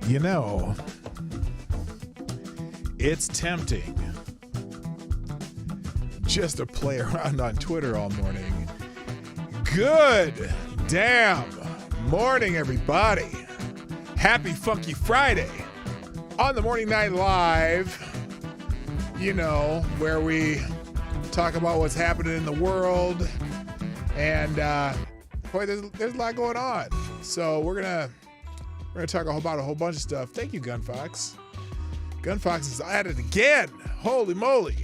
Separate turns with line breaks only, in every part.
You know, it's tempting just to play around on Twitter all morning. Good damn morning, everybody. Happy Funky Friday on the Morning Night Live, you know, where we talk about what's happening in the world. And, boy, there's a lot going on. So we're gonna talk about a whole bunch of stuff. Thank you, Gunfox. Gunfox is at it again. Holy moly.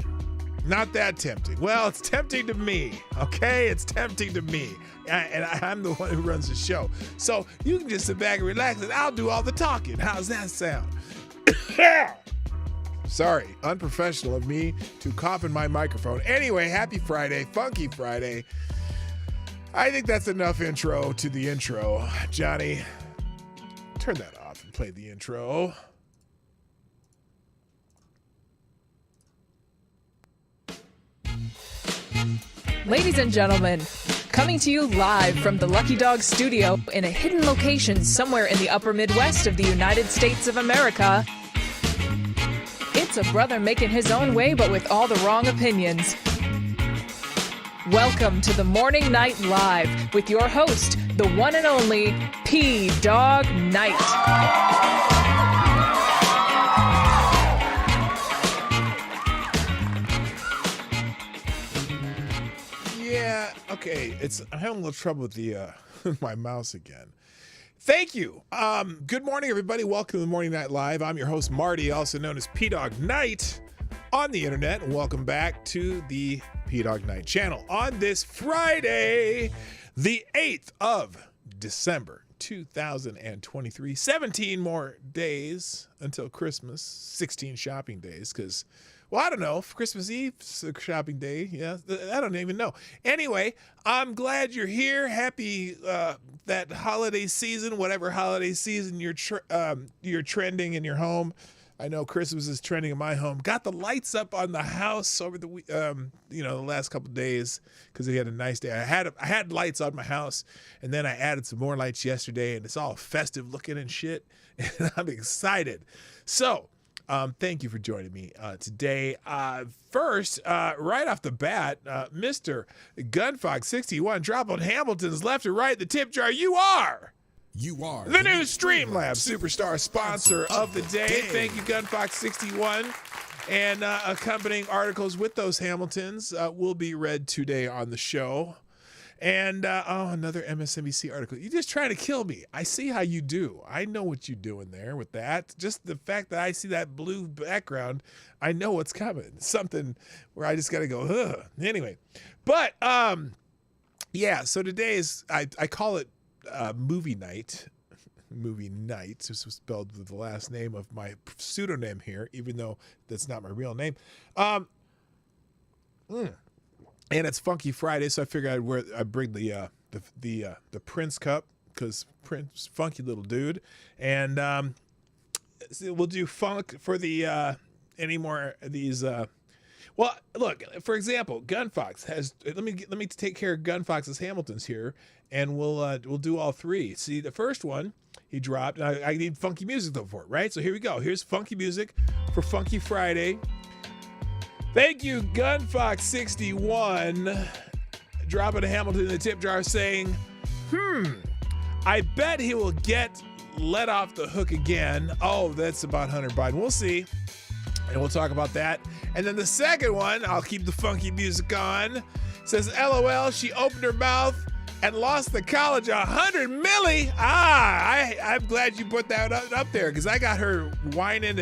Not that tempting. Well, it's tempting to me, okay? It's tempting to me. And I'm the one who runs the show. So you can just sit back and relax and I'll do all the talking. How's that sound? Sorry, unprofessional of me to cough in my microphone. Anyway, happy Friday, Funky Friday. I think that's enough intro to the intro. Johnny, turn that off and play the intro.
Ladies and gentlemen, coming to you live from the Lucky Dog studio in a hidden location somewhere in the upper Midwest of the United States of America, it's a brother making his own way but with all the wrong opinions. Welcome to the Morning Night Live with your host, the one and only P-Dog Knight.
Yeah, okay. I'm having a little trouble with the my mouse again. Thank you. Good morning, everybody. Welcome to the Morning Night Live. I'm your host, Marty, also known as P-Dog Knight on the internet. And welcome back to the P-Dog Knight channel on this Friday, the 8th of December, 2023. 17 more days until Christmas. 16 shopping days because, well, I don't know. Christmas Eve, shopping day. Yeah, I don't even know. Anyway, I'm glad you're here. Happy that holiday season, whatever holiday season you're trending in your home. I know Christmas is trending in my home. Got the lights up on the house over the the last couple of days because we had a nice day. I had lights on my house, and then I added some more lights yesterday, and it's all festive looking and shit. And I'm excited. So. Thank you for joining me today. First, right off the bat, Mr. Gunfox 61, dropping Hamilton's left or right, the tip jar. You are the new Streamlabs Superstar sponsor of the day. Thank you, Gunfox 61. And accompanying articles with those Hamiltons will be read today on the show. And, another MSNBC article. You're just trying to kill me. I see how you do. I know what you're doing there with that. Just the fact that I see that blue background, I know what's coming. Something where I just got to go, ugh. Anyway. But, yeah, so today is, I call it movie night. Movie night. This was spelled with the last name of my pseudonym here, even though that's not my real name. And it's Funky Friday, so I figured I'd bring the Prince cup because Prince, funky little dude, and we'll do funk for the any more of these. Well, look, for example, Gunfox has. Let me take care of Gunfox's Hamiltons here, and we'll do all three. See, the first one he dropped. And I need funky music though for it, right? So here we go. Here's funky music for Funky Friday. Thank you, Gunfox61, dropping a Hamilton in the tip jar saying, I bet he will get let off the hook again. Oh, that's about Hunter Biden. We'll see. And we'll talk about that. And then the second one, I'll keep the funky music on, says, LOL, she opened her mouth and lost the college 100 milli. I'm glad you put that up there because I got her whining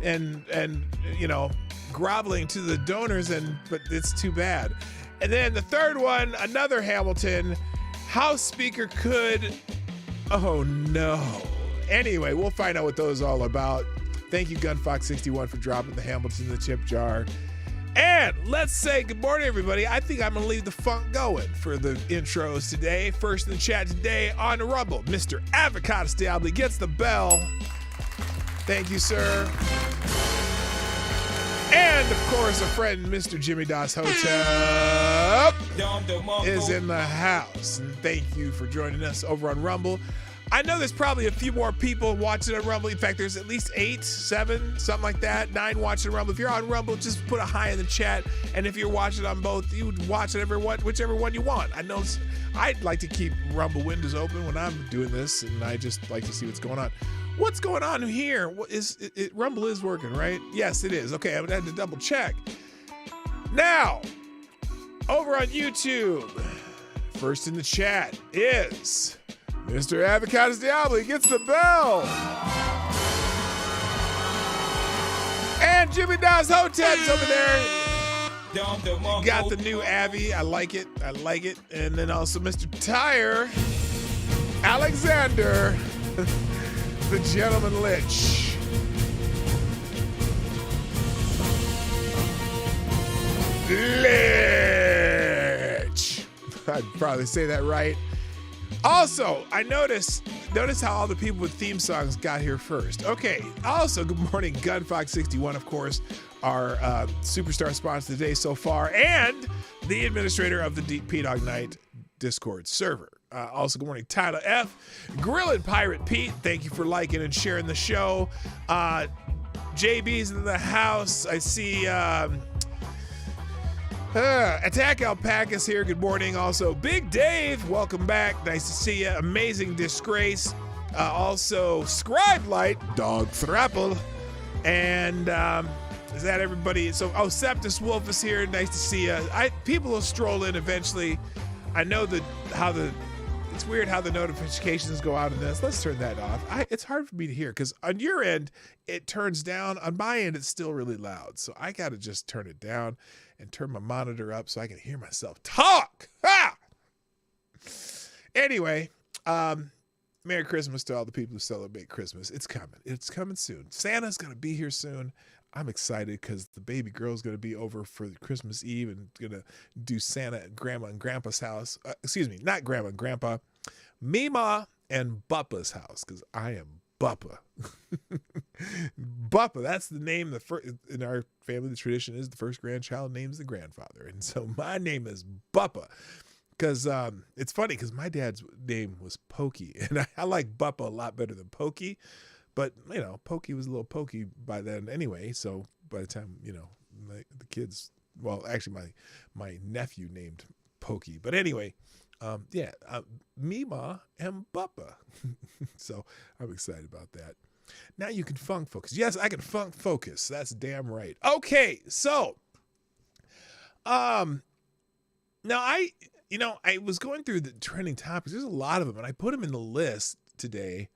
and groveling to the donors, but it's too bad. And then the third one, another Hamilton, House Speaker could, oh no. Anyway, we'll find out what those are all about. Thank you, Gunfox61, for dropping the Hamilton in the tip jar. And let's say good morning, everybody. I think I'm going to leave the funk going for the intros today. First in the chat today on Rumble, Mr. Avocado Stably gets the bell. Thank you, sir. And, of course, a friend, Mr. Jimmy Das Hotel, is in the house. And thank you for joining us over on Rumble. I know there's probably a few more people watching on Rumble. In fact, there's at least 8, 7, something like that, 9 watching Rumble. If you're on Rumble, just put a hi in the chat. And if you're watching on both, you watch it whichever one you want. I know I'd like to keep Rumble windows open when I'm doing this, and I just like to see what's going on. What's going on here? What is it? Rumble is working, right? Yes, it is. Okay, I'm gonna have to double check. Now, over on YouTube, first in the chat is Mr. Avocados Diablo. He gets the bell. And Jimmy Dawes Hotep's over there. Got the new Avi. I like it. And then also Mr. Tyre Alexander, the Gentleman Lich. Lich. I'd probably say that right. Also, I notice how all the people with theme songs got here first. Okay. Also, good morning, Gunfox61, of course, our superstar sponsor today so far, and the administrator of the P-Dog Night Discord server. Also, good morning, Tyler F. Grillin' Pirate Pete, thank you for liking and sharing the show. JB's in the house. I see Attack Alpacas here. Good morning. Also, Big Dave, welcome back. Nice to see you. Amazing Disgrace. Also, Scribe Light, Dog Thrapple. And is that everybody? So, Septus Wolf is here. Nice to see you. People will stroll in eventually. I know it's weird how the notifications go out in this. Let's turn that off. It's hard for me to hear because on your end, it turns down. On my end, it's still really loud. So I got to just turn it down and turn my monitor up so I can hear myself talk. Ha! Anyway, Merry Christmas to all the people who celebrate Christmas. It's coming. It's coming soon. Santa's going to be here soon. I'm excited because the baby girl's going to be over for Christmas Eve and going to do Santa at Grandma and Grandpa's house. Excuse me, not Grandma and Grandpa. Mima and Buppa's house because I am Buppa. Buppa, that's the name. In our family, the tradition is the first grandchild names the grandfather. And so my name is Buppa because it's funny because my dad's name was Pokey. And I like Buppa a lot better than Pokey. But, Pokey was a little pokey by then anyway. So by the time, the kids, well, actually my nephew named Pokey. But anyway, Mima and Buppa. So I'm excited about that. Now you can funk focus. Yes, I can funk focus. That's damn right. Okay, so now I was going through the trending topics. There's a lot of them, and I put them in the list today.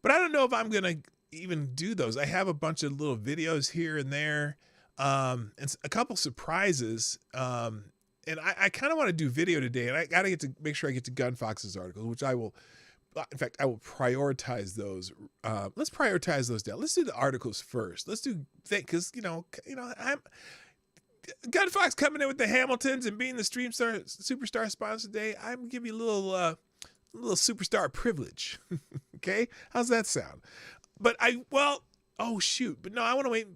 But I don't know if I'm going to even do those. I have a bunch of little videos here and there, and a couple surprises. And I kind of want to do video today, and I got to make sure I get to Gunfox's articles, which I will. In fact, I will prioritize those. Let's prioritize those down. Let's do the articles first. Let's do because I'm Gunfox coming in with the Hamiltons and being the superstar sponsor today. I'm gonna give you a little superstar privilege. Okay, how's that sound? But oh shoot! But no, I want to wait.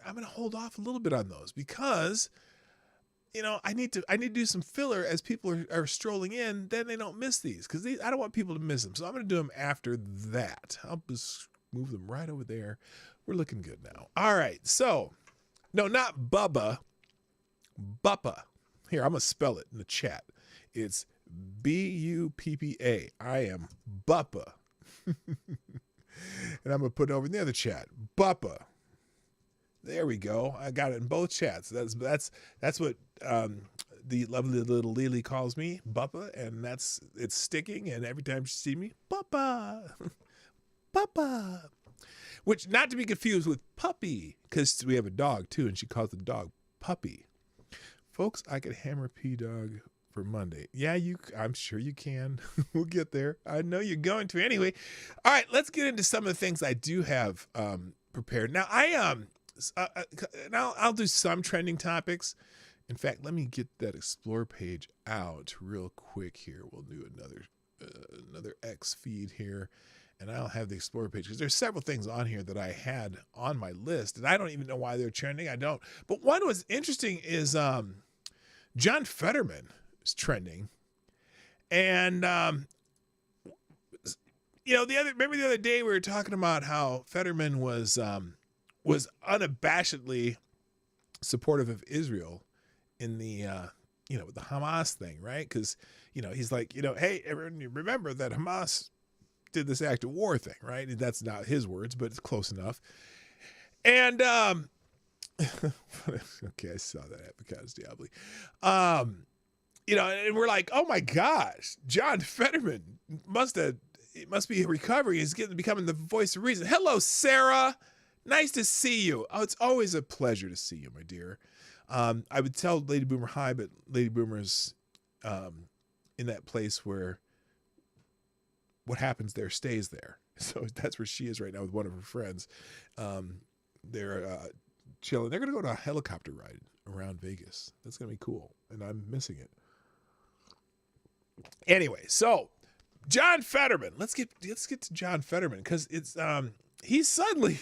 I'm gonna hold off a little bit on those because. I need to do some filler as people are strolling in. Then they don't miss these because I don't want people to miss them. So I'm going to do them after that. I'll just move them right over there. We're looking good now. All right. So, no, not Bubba. Buppa. Here, I'm going to spell it in the chat. It's Buppa. I am Buppa. And I'm going to put it over in the other chat. Buppa. There we go. I got it in both chats. That's what the lovely little Lily calls me, Buppa, and it's sticking. And every time she sees me, Buppa, Buppa, which not to be confused with puppy, because we have a dog too, and she calls the dog Puppy. Folks, I could hammer P-Dog for Monday. Yeah, I'm sure you can. We'll get there. I know you're going to anyway. All right, let's get into some of the things I do have prepared. Now I'll do some trending topics. In fact, let me get that Explore page out real quick here. We'll do another X feed here, and I'll have the Explore page because there's several things on here that I had on my list, and I don't even know why they're trending. I don't. But one was interesting is John Fetterman is trending, and remember the other day we were talking about how Fetterman was unabashedly supportive of Israel in the with the Hamas thing, right? Because he's like, hey, everyone, you remember that Hamas did this act of war thing, right? And that's not his words, but it's close enough. And okay, I saw that Advocatus Diaboli. And we're like, oh my gosh, John Fetterman must be recovering. He's becoming the voice of reason. Hello, Sarah. Nice to see you. Oh, it's always a pleasure to see you, my dear. I would tell Lady Boomer hi, but Lady Boomer's in that place where what happens there stays there. So that's where she is right now with one of her friends. They're chilling. They're going to go on a helicopter ride around Vegas. That's going to be cool, and I'm missing it. Anyway, so John Fetterman. Let's get to John Fetterman because it's he's suddenly,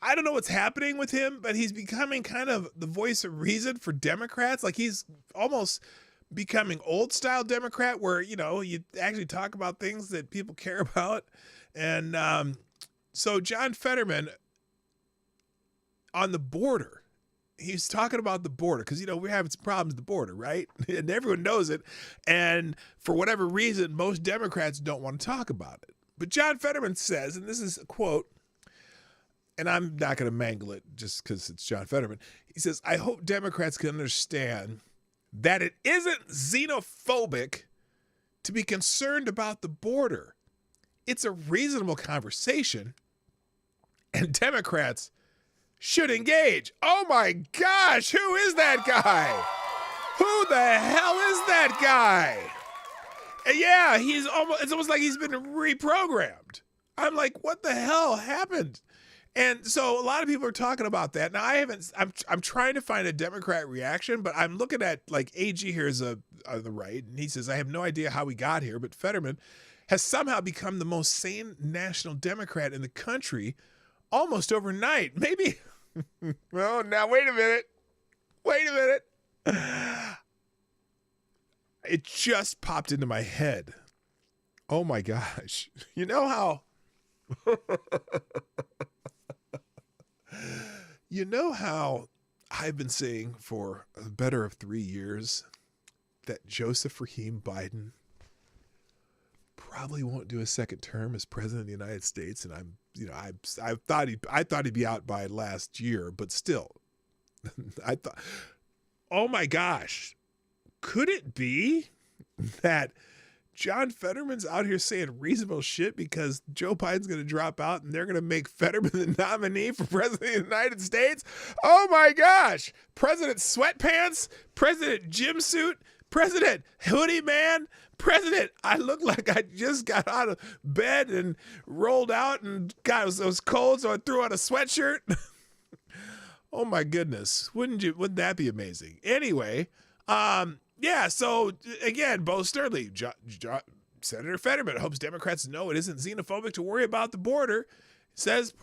I don't know what's happening with him, but he's becoming kind of the voice of reason for Democrats. Like he's almost becoming old style Democrat where, you actually talk about things that people care about. And so John Fetterman on the border, he's talking about the border because, we're having some problems at the border, right? And everyone knows it. And for whatever reason, most Democrats don't want to talk about it. But John Fetterman says, and this is a quote, and I'm not going to mangle it just because it's John Fetterman. He says, I hope Democrats can understand that it isn't xenophobic to be concerned about the border. It's a reasonable conversation, and Democrats should engage. Oh my gosh, who is that guy? Who the hell is that guy? Yeah, it's almost like he's been reprogrammed. I'm like, what the hell happened? And so a lot of people are talking about that. Now I'm trying to find a Democrat reaction, but I'm looking at like AG here is on the right, and he says, I have no idea how we got here, but Fetterman has somehow become the most sane national Democrat in the country almost overnight. Maybe. Oh, now wait a minute. It just popped into my head. Oh my gosh. You know how I've been saying for a better of 3 years that Joseph Rahim Biden probably won't do a second term as president of the United States, and I thought he'd be out by last year, but still, I thought, oh my gosh, could it be that John Fetterman's out here saying reasonable shit because Joe Biden's going to drop out and they're going to make Fetterman the nominee for president of the United States? Oh my gosh, President Sweatpants, President Gym Suit, President Hoodie Man, President, I look like I just got out of bed and rolled out and it was cold, so I threw on a sweatshirt. Oh my goodness. Wouldn't that be amazing? Anyway, yeah, so again, Bo Sternly, Senator Fetterman hopes Democrats know it isn't xenophobic to worry about the border. Says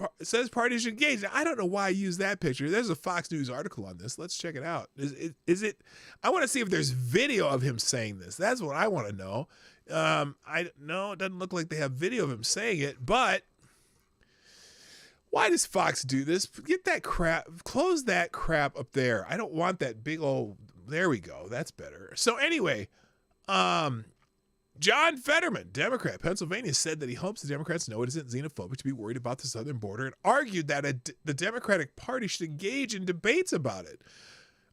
parties should engage. Now, I don't know why I use that picture. There's a Fox News article on this. Let's check it out. Is it? I want to see if there's video of him saying this. That's what I want to know. It doesn't look like they have video of him saying it. But why does Fox do this? Get that crap. Close that crap up there. I don't want that big old. There we go. That's better. So anyway, John Fetterman, Democrat, Pennsylvania, said that he hopes the Democrats know it isn't xenophobic to be worried about the southern border and argued that the Democratic Party should engage in debates about it.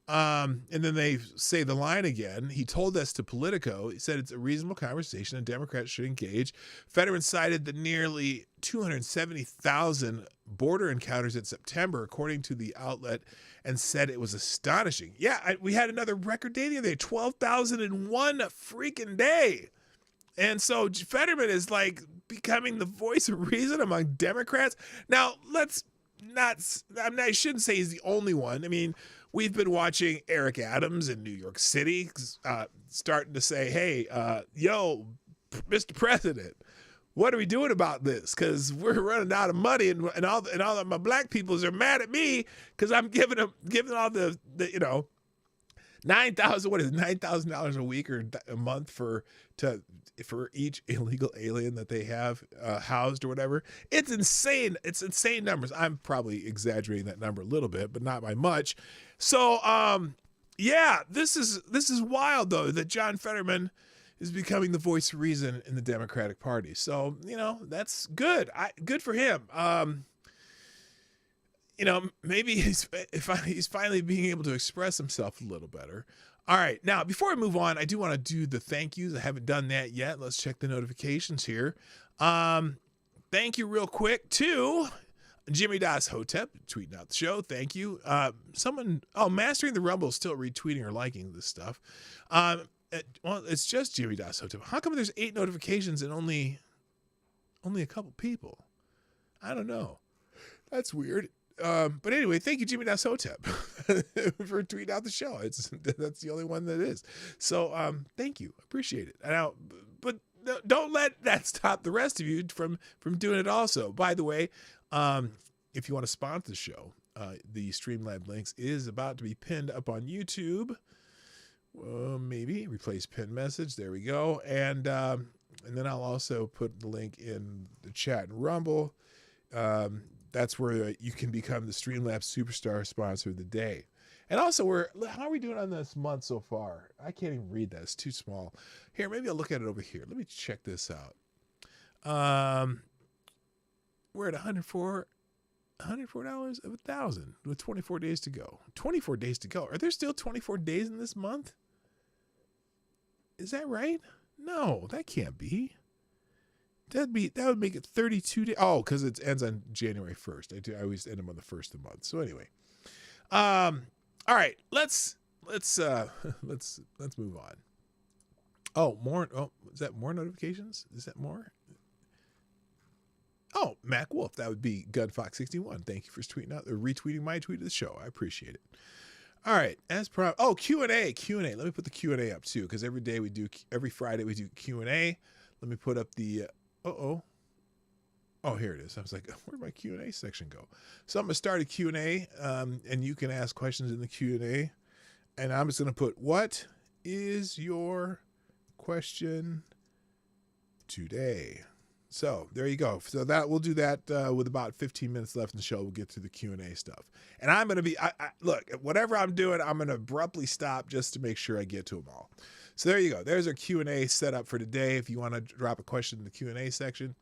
And then they say the line again. He told us to Politico. He said it's a reasonable conversation and Democrats should engage. Fetterman cited the nearly 270,000 border encounters in September, according to the outlet, and said it was astonishing. Yeah, we had another record day the other day, 12,001 freaking day. And so Fetterman is like becoming the voice of reason among Democrats. Now, I shouldn't say he's the only one. I mean, we've been watching Eric Adams in New York City starting to say, hey, Mr. President, what are we doing about this? Because we're running out of money, and all of my black peoples are mad at me because I'm giving all the $9,000. What is it, $9,000 a week or a month for each illegal alien that they have housed or whatever? It's insane. It's insane numbers. I'm probably exaggerating that number a little bit, but not by much. So, yeah, this is wild though that John Fetterman is becoming the voice of reason in the Democratic Party. So, that's good. Good for him. Maybe he's finally being able to express himself a little better. All right. Now, before I move on, I do want to do the thank yous. I haven't done that yet. Let's check the notifications here. Thank you real quick to Jimmy Das Hotep tweeting out the show. Thank you. Mastering the Rumble is still retweeting or liking this stuff. It's just Jimmy Das Hotep. How come there's 8 notifications and only a couple people? I don't know. That's weird. But anyway, thank you, Jimmy Das Hotep, for tweeting out the show. That's the only one that is. So, thank you. Appreciate it. Now, but don't let that stop the rest of you from doing it also. By the way, if you want to sponsor the show, the Streamlab links is about to be pinned up on YouTube. Maybe replace pinned message. There we go. And then I'll also put the link in the chat and Rumble. That's where you can become the Streamlabs Superstar Sponsor of the Day. And also, how are we doing on this month so far? I can't even read that. It's too small. Here, maybe I'll look at it over here. Let me check this out. We're at $104 of 1,000 with 24 days to go. 24 days to go. Are there still 24 days in this month? Is that right? No, that can't be. That would make it 32 days. Oh, because it ends on January 1st. I always end them on the first of the month. So anyway, all right, let's move on. Oh, more. Oh, is that more notifications? Is that more? Oh, Mac Wolf. That would be Gunfox61. Thank you for retweeting my tweet of the show. I appreciate it. All right, Q&A. Let me put the Q&A up too, because every Friday we do Q&A. Let me put up the. Oh, here it is. I was like, where'd my Q&A section go? So I'm going to start a Q&A, and you can ask questions in the Q&A. And I'm just going to put, what is your question today? So there you go. So we'll do that with about 15 minutes left in the show. We'll get to the Q&A stuff. And I'm going to be, look, whatever I'm doing, I'm going to abruptly stop just to make sure I get to them all. So there you go. There's our Q&A set up for today. If you want to drop a question in the Q&A section,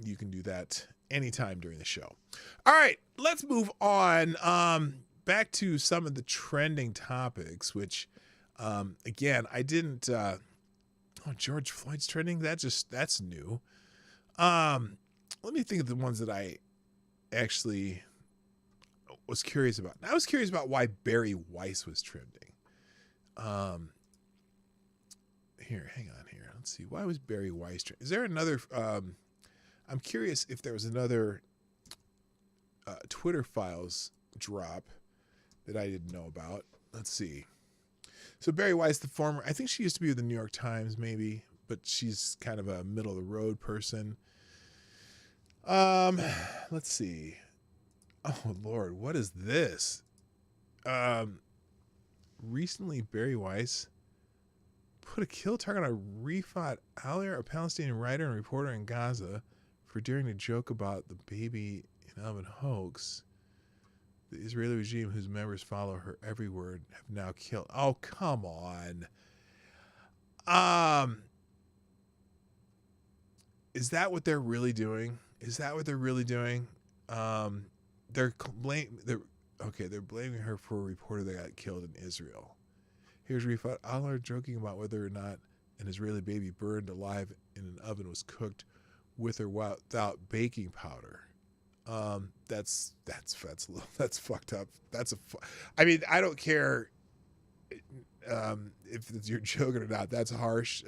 you can do that anytime during the show. All right, let's move on. Back to some of the trending topics, which, again, I didn't. George Floyd's trending. That's new. Let me think of the ones that I actually was curious about. I was curious about why Barry Weiss was trending. Here, hang on here. Let's see. Why was Barry Weiss trending? Is there another? I'm curious if there was another Twitter files drop that I didn't know about. Let's see. So Barry Weiss, the former, I think she used to be with the New York Times maybe, but she's kind of a middle of the road person. Let's see. Oh Lord, what is this? Recently Barry Weiss put a kill target on Rifat Alia, a Palestinian writer and reporter in Gaza, for daring to joke about the baby in oven hoax. The Israeli regime, whose members follow her every word, have now killed. Oh, come on. Is that what they're really doing? They're blaming her for a reporter that got killed in Israel. Here's Rifat Alar joking about whether or not an Israeli baby burned alive in an oven was cooked with or without baking powder. That's fucked up. I mean, I don't care if you're joking or not. That's harsh.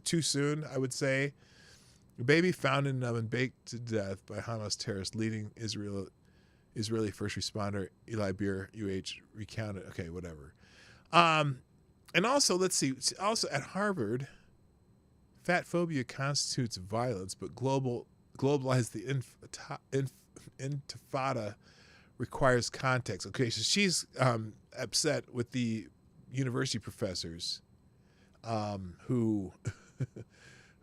Too soon, I would say. A baby found in an oven, baked to death by Hamas terrorists, leading Israeli first responder Eli Bir recounted. Okay, whatever. And also, let's see. Also at Harvard, fat phobia constitutes violence, but globalize the intifada requires context. Okay, so she's upset with the university professors who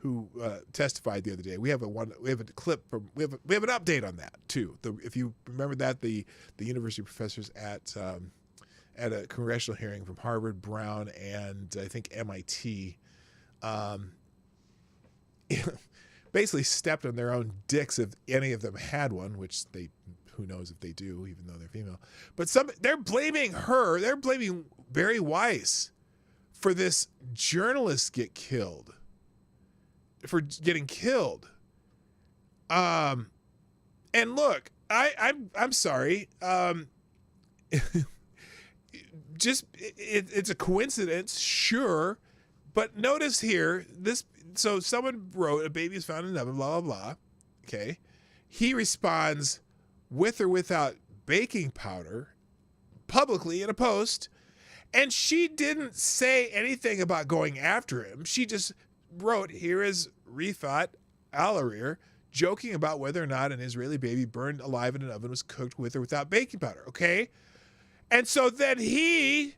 who testified the other day. We have a clip from we have an update on that too. If you remember that the university professors at a congressional hearing from Harvard, Brown, and I think MIT, basically stepped on their own dicks if any of them had one, which who knows if they do, even though they're female. But they're blaming her. They're blaming Barry Weiss for this journalist getting killed. And look, I'm sorry. It's a coincidence, sure, but notice here so someone wrote a baby is found in an oven, blah blah blah. Okay, he responds with or without baking powder publicly in a post, and she didn't say anything about going after him. She just wrote, here is Rifat Alarir joking about whether or not an Israeli baby burned alive in an oven was cooked with or without baking powder. Okay. And so then he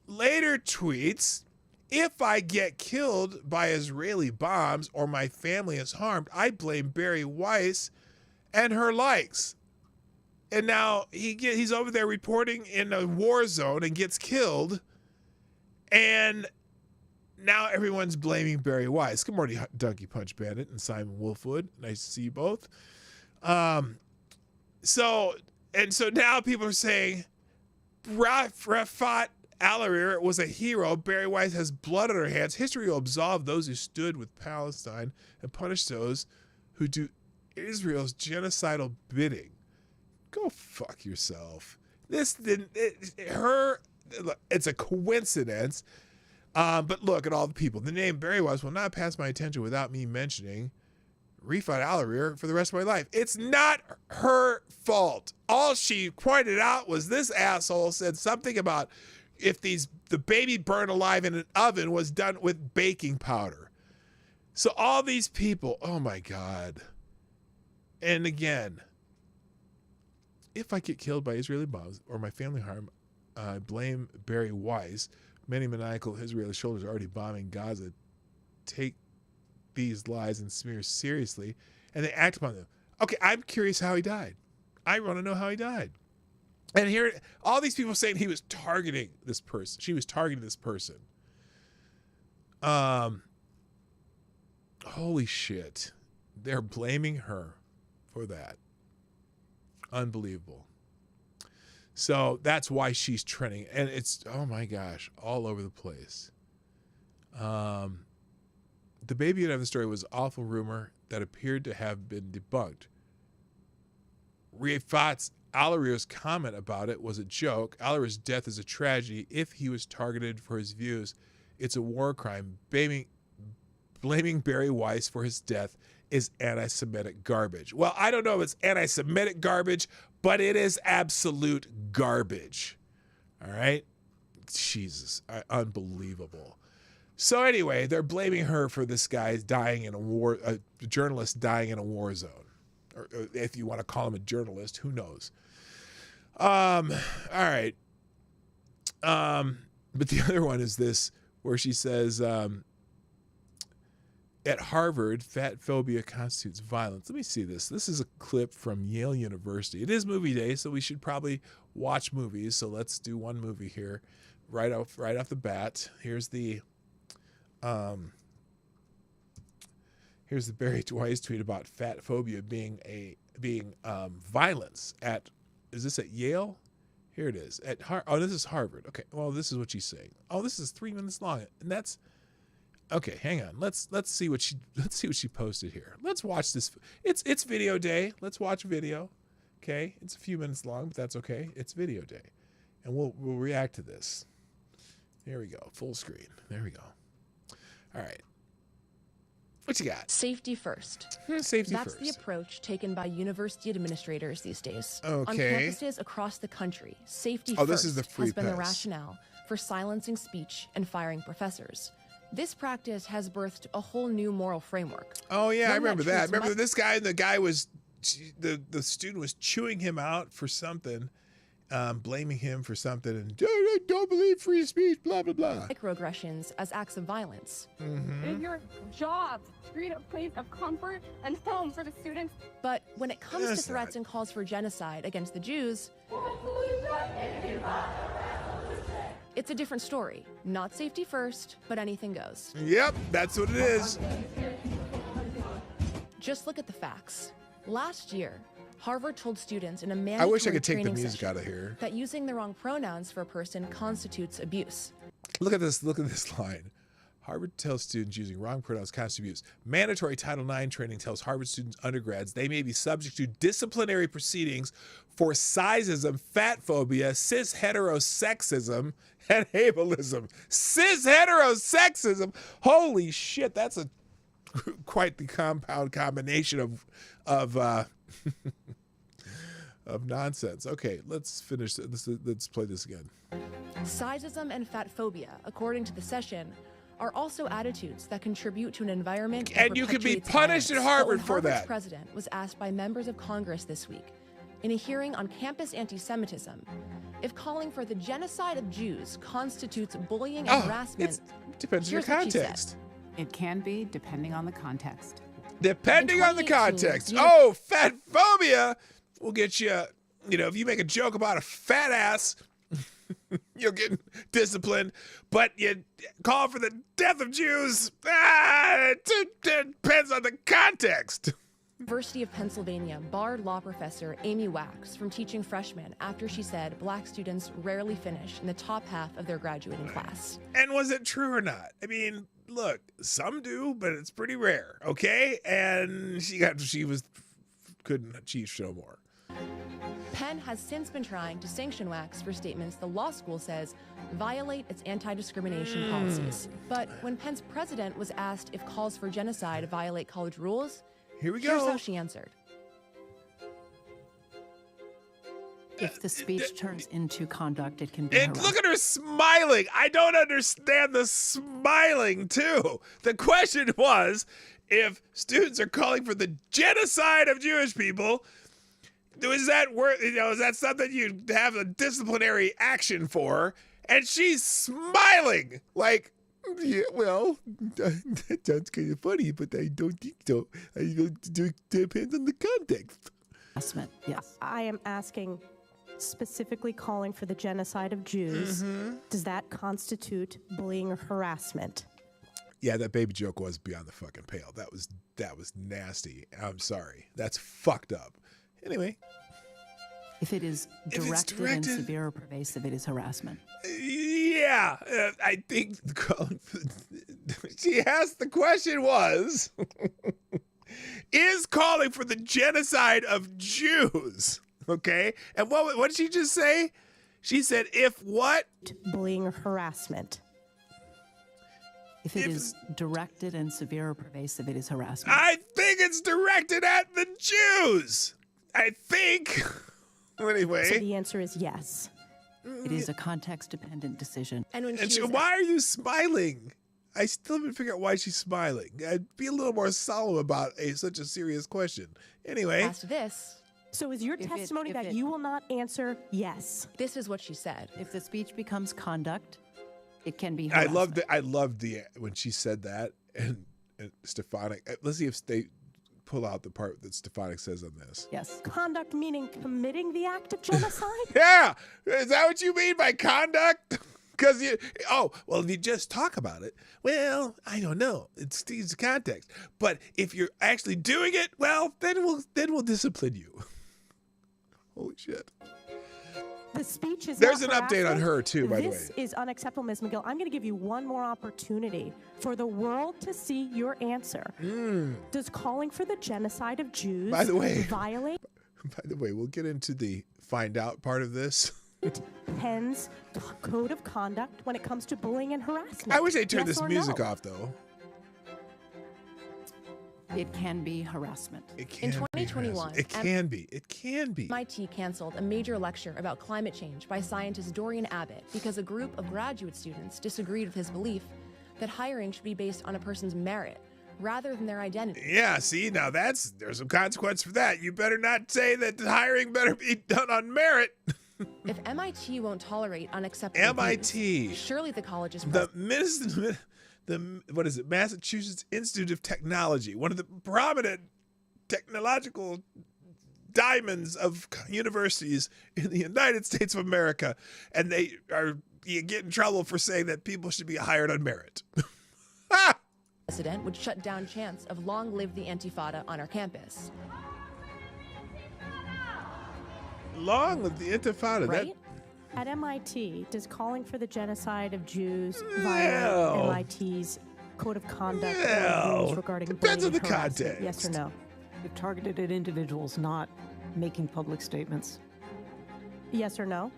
later tweets, if I get killed by Israeli bombs or my family is harmed, I blame Barry Weiss and her likes. And now he's over there reporting in a war zone and gets killed. And now everyone's blaming Barry Weiss. Good morning, Donkey Punch Bandit and Simon Wolfwood. Nice to see you both. So now people are saying Rafat Alarir was a hero. Barry Weiss has blood on her hands. History will absolve those who stood with Palestine and punish those who do Israel's genocidal bidding. Go fuck yourself. It's a coincidence. But look at all the people. The name Barry Weiss will not pass my attention without me mentioning Rifat Alarir for the rest of my life. It's not her fault. All she pointed out was this asshole said something about if the baby burned alive in an oven was done with baking powder. So all these people, oh my God. And again, if I get killed by Israeli bombs or my family harm, I blame Barry Weiss. Many maniacal Israeli soldiers are already bombing Gaza. Take these lies and smears seriously, and they act upon them. Okay, I'm curious how he died. I want to know how he died. And here, all these people saying he was targeting this person. She was targeting this person. Holy shit. They're blaming her for that. Unbelievable. So that's why she's trending. And it's, oh my gosh, all over the place. The baby in the story was an awful rumor that appeared to have been debunked. Rifat Alarir's comment about it was a joke. Alarir's death is a tragedy. If he was targeted for his views, it's a war crime. Blaming Barry Weiss for his death is anti-Semitic garbage. Well, I don't know if it's anti-Semitic garbage, but it is absolute garbage. All right? Jesus, unbelievable. So anyway, they're blaming her for this guy dying in a journalist dying in a war zone. Or if you want to call him a journalist, who knows? All right. But the other one is this, where she says, at Harvard, fat phobia constitutes violence. Let me see this. This is a clip from Yale University. It is movie day, so we should probably watch movies. So let's do one movie here, right off the bat. Here's the Barry Weiss tweet about fat phobia being violence at. Is this at Yale? Here it is at this is Harvard. Okay, well this is what she's saying. Oh, this is 3 minutes long, and that's. Okay, hang on. Let's see what she posted here. Let's watch this. It's video day. Let's watch video. Okay, it's a few minutes long, but that's okay. It's video day, and we'll react to this. There we go. Full screen. There we go. All right. What you got?
Safety first.
Safety
That's
first.
the approach taken by university administrators these days.
Okay.
On campuses across the country, safety
this
first
is the free
has been the
pass.
rationale for silencing speech and firing professors. This practice has birthed a whole new moral framework.
Oh yeah, I
One that
remember that.
treats
Remember this guy? The guy was the student was chewing him out for something, blaming him for something and I don't believe free speech, blah, blah, blah.
Microaggressions as acts of violence.
Mm-hmm.
It is your job to create a place of comfort and home for the students.
But when it comes
That's
to threats and calls for genocide against the Jews, it's a different story. Not safety first, but anything goes.
Yep, that's what it is.
Just look at the facts. Last year, Harvard told students in a
I
mandatory
wish I could take the
training
music
session
out of here.
that using the wrong pronouns for a person constitutes abuse.
Look at this line. Harvard tells students using wrong pronouns constitutes abuse. Mandatory Title IX training tells Harvard students undergrads they may be subject to disciplinary proceedings for sizeism, fat phobia, cis heterosexism, and ableism. Cis heterosexism. Holy shit, that's quite the compound combination of of nonsense. Okay, let's finish this. Let's play this again.
Sizeism and fat phobia, according to the session, are also attitudes that contribute to an environment that
And you can be
perpetuates
punished at
violence.
Harvard
But
for
when Harvard's
that.
president was asked by members of Congress this week in a hearing on campus anti-Semitism if calling for the genocide of Jews constitutes bullying and harassment.
It depends on your
Here's what she said.
context.
It can be, depending on the context.
Depending
In
on the
2018,
context.
you-
Oh, fat phobia will get you, if you make a joke about a fat ass, you'll get disciplined. But you call for the death of Jews, it depends on the context.
University of Pennsylvania barred law professor Amy Wax from teaching freshmen after she said black students rarely finish in the top half of their graduating class.
And was it true or not? I mean, look, some do, but it's pretty rare, okay? And she couldn't achieve no more.
Penn has since been trying to sanction Wax for statements the law school says violate its anti-discrimination policies. But when Penn's president was asked if calls for genocide violate college rules,
Here we
here's
go.
how she answered.
If the speech turns into conduct, it can be
And
harassment.
look at her smiling. I don't understand the smiling, too. The question was, if students are calling for the genocide of Jewish people, is that something you have a disciplinary action for? And she's smiling like, yeah, well, that sounds kind of funny, but I don't think so. It depends on the context.
Harassment, yes.
I am asking, specifically calling for the genocide of Jews, does that constitute bullying or harassment?
Yeah, that baby joke was beyond the fucking pale. That was nasty. I'm sorry. That's fucked up. Anyway.
If it is
If it's
directed,
directed-
and severe or pervasive, it is harassment.
Yeah, I think she asked the question was, is calling for the genocide of Jews, okay? And what did she just say? She said, if what?
Bullying or harassment?
If it is directed and severe or pervasive, it is harassment.
I think it's directed at the Jews. I think. Anyway.
So the answer is yes.
It is a context-dependent decision.
And when
And
she was
why are you smiling? I still haven't figured out why she's smiling. I'd be a little more solemn about such a serious question. Anyway.
asked this,
So is your
If it-
testimony
if
that
it-
you will not answer yes?
this is what she said.
If the speech becomes conduct, it can be
I
harassment.
loved the when she said that and Stefanik. Let's see if they pull out the part that Stefanik says on this.
Yes.
Conduct meaning committing the act of genocide?
Yeah, is that what you mean by conduct? Because if you just talk about it, well, I don't know. It's the context. But if you're actually doing it, well, then we'll discipline you. Holy shit.
The speech is
There's
not
an update on
harassment.
her, too, by the
This
way.
is unacceptable, Ms. McGill. I'm going to give you one more opportunity for the world to see your answer. Does calling for the genocide of Jews
By the way-
violate
By the way, we'll get into the find out part of this.
Penn's code of conduct when it comes to bullying and harassment?
I wish they turned
Yes
this
or
music
no?
off, though.
It can be harassment.
It can
In
be
2021,
harassment. It can be. It can be.
MIT canceled a major lecture about climate change by scientist Dorian Abbott because a group of graduate students disagreed with his belief that hiring should be based on a person's merit rather than their identity.
Yeah, see, now there's some consequence for that. You better not say that the hiring better be done on merit.
If MIT won't tolerate unacceptable
MIT.
views, surely the college's
The minister, what is it? Massachusetts Institute of Technology, one of the prominent technological diamonds of universities in the United States of America, and you get in trouble for saying that people should be hired on merit.
president would shut down chants of "Long live the Antifada" on our campus.
Long live the Intifada.
Right?
At MIT, does calling for the genocide of Jews
Well.
violate MIT's code of conduct or
Well,
rules regarding
depends
bullying
on the
and harassment?
context.
Yes or no?
They've targeted at individuals, not making public statements.
Yes or no?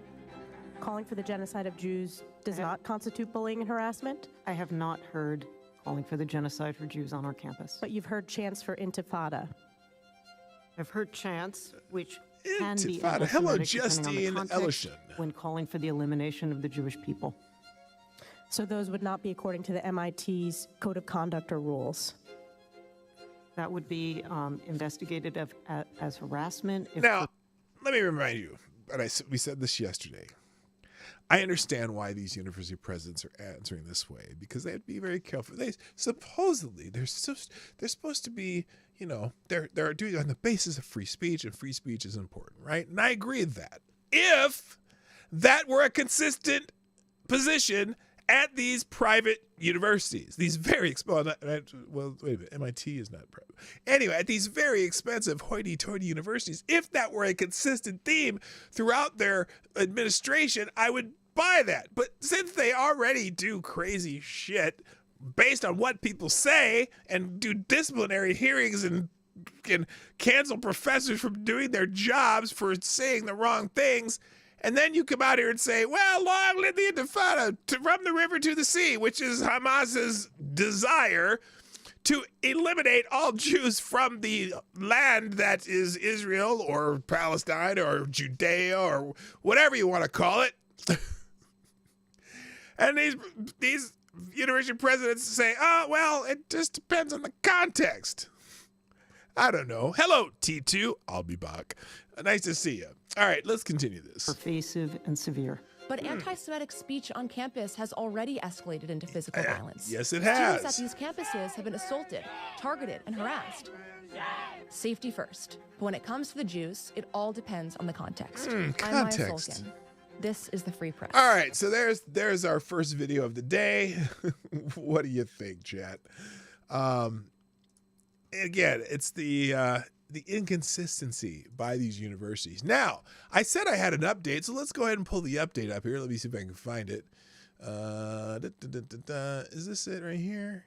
Calling for the genocide of Jews does not constitute bullying and harassment,
I have not heard calling for the genocide for Jews on our campus.
but you've heard chants for Intifada.
I've heard chants, which can be
Intifada. Hello,
anti-Semitic depending
Justine
on the context,
Ellison.
when calling for the elimination of the Jewish people.
So those would not be according to the MIT's code of conduct or rules.
That would be investigated as harassment. If
Now, let me remind you, and we said this yesterday. I understand why these university presidents are answering this way, because they have to be very careful. They're supposed to be, they're doing it on the basis of free speech, and free speech is important, right? And I agree with that. If that were a consistent position at these private universities, these very expensive, well, wait a minute, MIT is not private. Anyway, at these very expensive hoity-toity universities, if that were a consistent theme throughout their administration, I would buy that. But since they already do crazy shit based on what people say and do disciplinary hearings and can cancel professors from doing their jobs for saying the wrong things, and then you come out here and say, well, long live the Intifada, from the river to the sea, which is Hamas's desire to eliminate all Jews from the land that is Israel or Palestine or Judea or whatever you want to call it. And these university presidents say, oh, well, it just depends on the context. I don't know. Hello, T2. I'll be back. Nice to see you. All right, let's continue this.
pervasive and severe.
But anti-Semitic speech on campus has already escalated into physical violence.
Yes, it
Students
has.
at these campuses have been assaulted, targeted, and harassed. Safety first. But when it comes to the Jews, it all depends on the context. I'm Maya
context.
Solkin. This is the Free Press.
All right, so there's our first video of the day. What do you think, chat? Again, it's the inconsistency by these universities. Now, I said I had an update, so let's go ahead and pull the update up here. Let me see if I can find it. Is this it right here?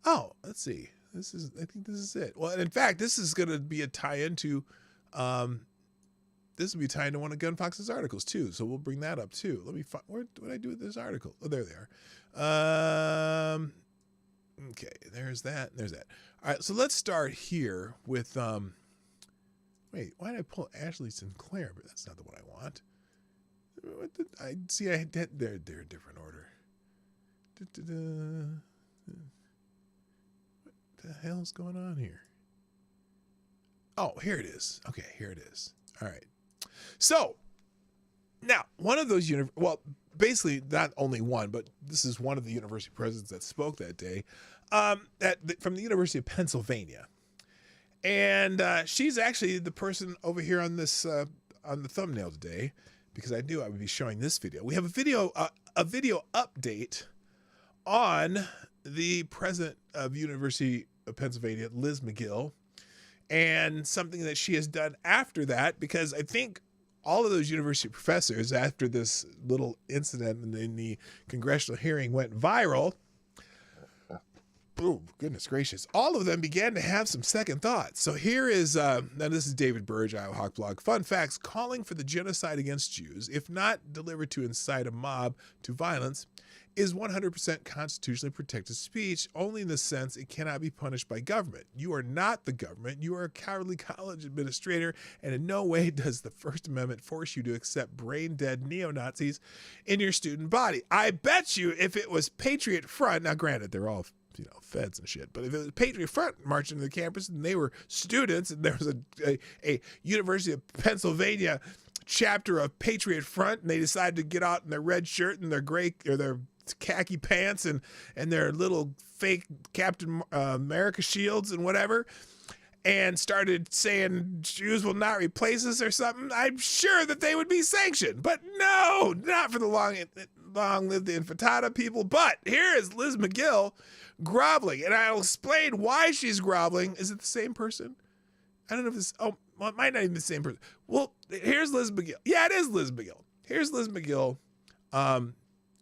Oh, let's see. I think this is it. Well, and in fact, this is going to be a tie-in to, this will be tied into one of Gun Fox's articles too. So we'll bring that up too. Let me find, what did I do with this article? Oh, there they are. Okay, there's that. There's that. All right, so let's start here with, wait, why did I pull Ashley Sinclair? But that's not the one I want. I had, they're a different order. What the hell's going on here? Oh, here it is. Okay, here it is. All right. So now one of those well, basically not only one, but this is one of the university presidents that spoke that day, from the University of Pennsylvania, and she's actually the person over here on this on the thumbnail today, because I knew I would be showing this video. We have a video update on the president of University of Pennsylvania, Liz McGill, and something that she has done after that, because I think all of those university professors, after this little incident in the congressional hearing went viral, oh, goodness gracious, all of them began to have some second thoughts. So here is, now this is David Burge, Iowa Hawk Blog. Fun facts: calling for the genocide against Jews, if not delivered to incite a mob to violence, is 100% constitutionally protected speech, only in the sense it cannot be punished by government. You are not the government. You are a cowardly college administrator, and in no way does the First Amendment force you to accept brain-dead neo-Nazis in your student body. I bet you if it was Patriot Front, now granted, they're all feds and shit, but if it was Patriot Front marching to the campus and they were students and there was a University of Pennsylvania chapter of Patriot Front, and they decided to get out in their red shirt and their gray or their khaki pants and their little fake Captain America shields and whatever, and started saying Jews will not replace us or something, I'm sure that they would be sanctioned. But no, not for the long-lived infantada people. But here is Liz McGill groveling, and I'll explain why she's groveling. Is it the same person? I don't know if this. Oh, well, it might not even be the same person. Well, here's Liz McGill. Yeah, it is Liz McGill. Here's Liz McGill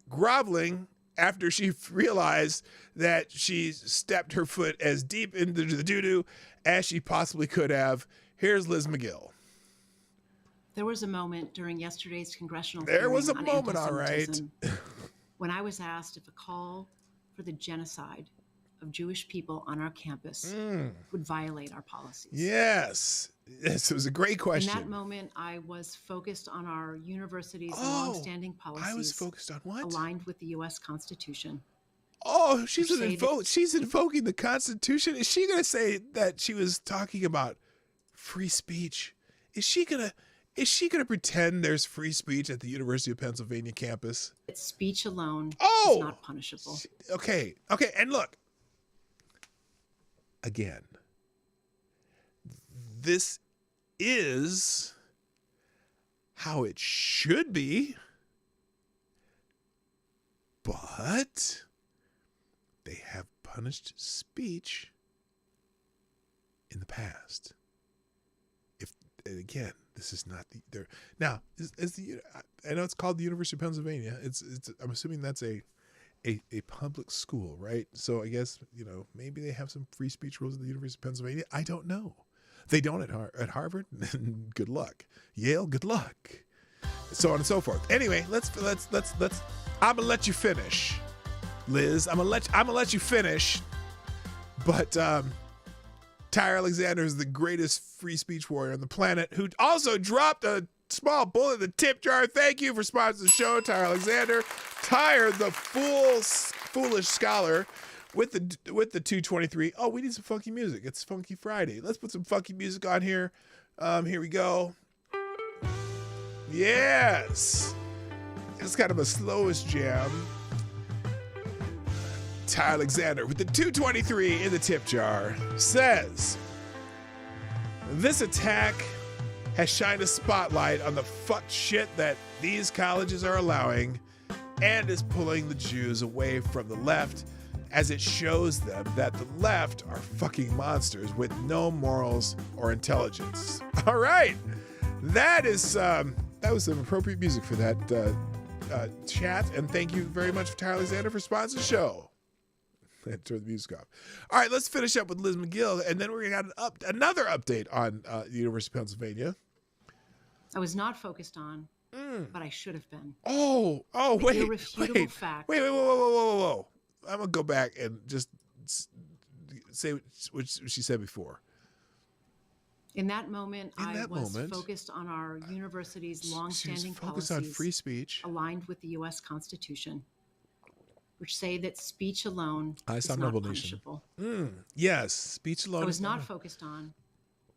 groveling after she realized that she stepped her foot as deep into the doo-doo as she possibly could have. Here's Liz McGill.
There was a moment during yesterday's congressional
There
hearing
was a
on
moment, all right.
anti-Semitism when I was asked if a call for the genocide of Jewish people on our campus would violate our policies.
Yes, it was a great question.
In that moment, I was focused on our university's longstanding policies.
I was focused on what?
Aligned with the U.S. Constitution.
Oh, she's invoking the Constitution. Is she going to say that she was talking about free speech? Is she going to pretend there's free speech at the University of Pennsylvania campus?
Speech alone is not punishable.
Okay. And look, again, this is how it should be, but they have punished speech in the past. And again, this is not the now. I know it's called the University of Pennsylvania. It's I'm assuming that's a public school, right? So I guess maybe they have some free speech rules at the University of Pennsylvania. I don't know. They don't at Harvard. Good luck. Yale. Good luck. So on and so forth. Anyway, let's. I'm gonna let you finish, Liz. I'm gonna let you finish. But Tyre Alexander is the greatest free speech warrior on the planet, who also dropped a small bullet in the tip jar. Thank you for sponsoring the show, Tyre Alexander. Tyre, the foolish scholar, with the 223. Oh, we need some funky music. It's Funky Friday. Let's put some funky music on here. Here we go. Yes. It's kind of a slowest jam. Tyre Alexander with the 223 in the tip jar says, this attack has shined a spotlight on the fucked shit that these colleges are allowing and is pulling the Jews away from the left, as it shows them that the left are fucking monsters with no morals or intelligence. All right. That was some appropriate music for that chat, and thank you very much, Tyre Alexander, for sponsoring the show. Turn the music off. All right, let's finish up with Liz McGill, and then we're going to have another update on the University of Pennsylvania.
I was not focused on, but I should have been.
Oh, wait.
Irrefutable fact.
Wait, whoa. I'm going to go back and just say what she said before.
In that moment, I was focused on our university's longstanding policies
on free speech,
aligned with the U.S. Constitution, which say that speech alone is not punishable.
Yes, speech alone.
I was not focused on,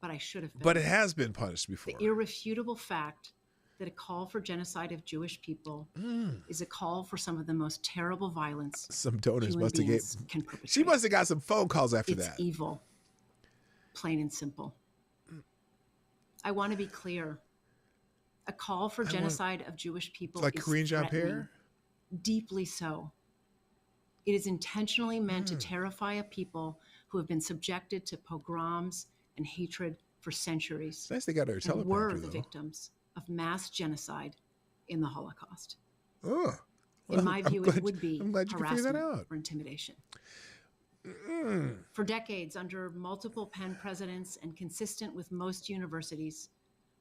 but I should have been.
But it has been punished before.
The irrefutable fact that a call for genocide of Jewish people is a call for some of the most terrible violence
some donors must have
can perpetrate.
She must have got some phone calls after that.
It's evil, plain and simple. I want to be clear. A call for genocide of Jewish people
like
is
Karine Jean-Pierre?
Deeply so. It is intentionally meant to terrify a people who have been subjected to pogroms and hatred for centuries.
It's nice they got her teleprompter,
and were the victims of mass genocide in the Holocaust.
Oh, well,
in my view, it would be harassment
or
intimidation. For decades, under multiple Penn presidents and consistent with most universities,